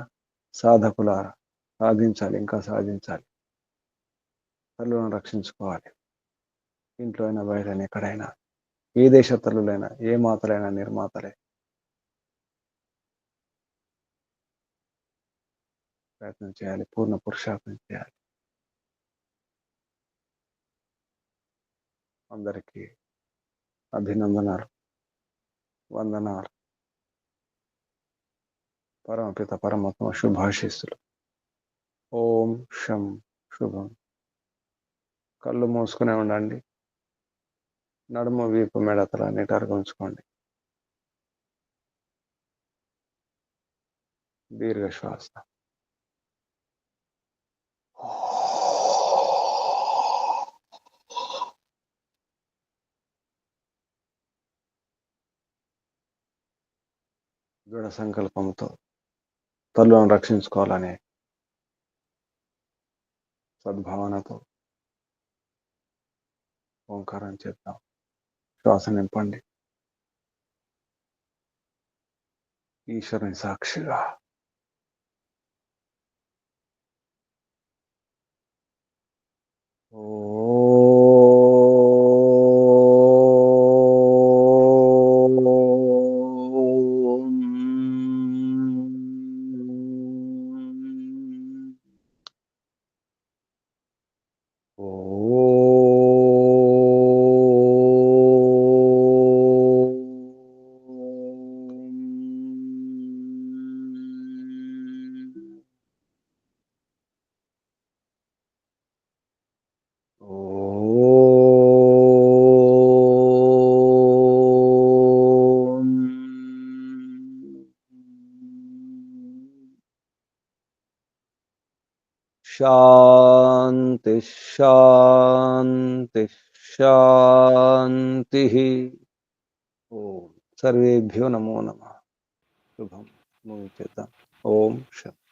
సాధకులారా, సాధించాలి, ఇంకా సాధించాలి. తల్లులను రక్షించుకోవాలి. ఇంట్లో అయినా, బయటైనా, ఎక్కడైనా, ఏ దేశ తల్లులైనా, ఏ మాతలైనా నిర్మాతలే. ప్రయత్నం చేయాలి, పూర్ణ పురుషార్థం చేయాలి. అందరికీ అభినందనాలు, వందనాలు. పరమపిత పరమాత్మ శుభాశీస్సులు. ఓం శం శుభం. కళ్ళు మూసుకునే ఉండండి. నడుము, వీపు, మెడతల నిటారుగా ఉంచుకోండి. దీర్ఘ శ్వాస. దృఢ సంకల్పంతో తల్లులను రక్షించుకోవాలనే సద్భావనతో ఓంకారం చేద్దాం. శ్వాస నింపండి. ఈశ్వరుని సాక్షిగా శాంతి శాంతి శాంతి. ఓం సర్వేభ్యో నమో నమః. శుభం. ముగించేద్దాం. ఓం శాంతి.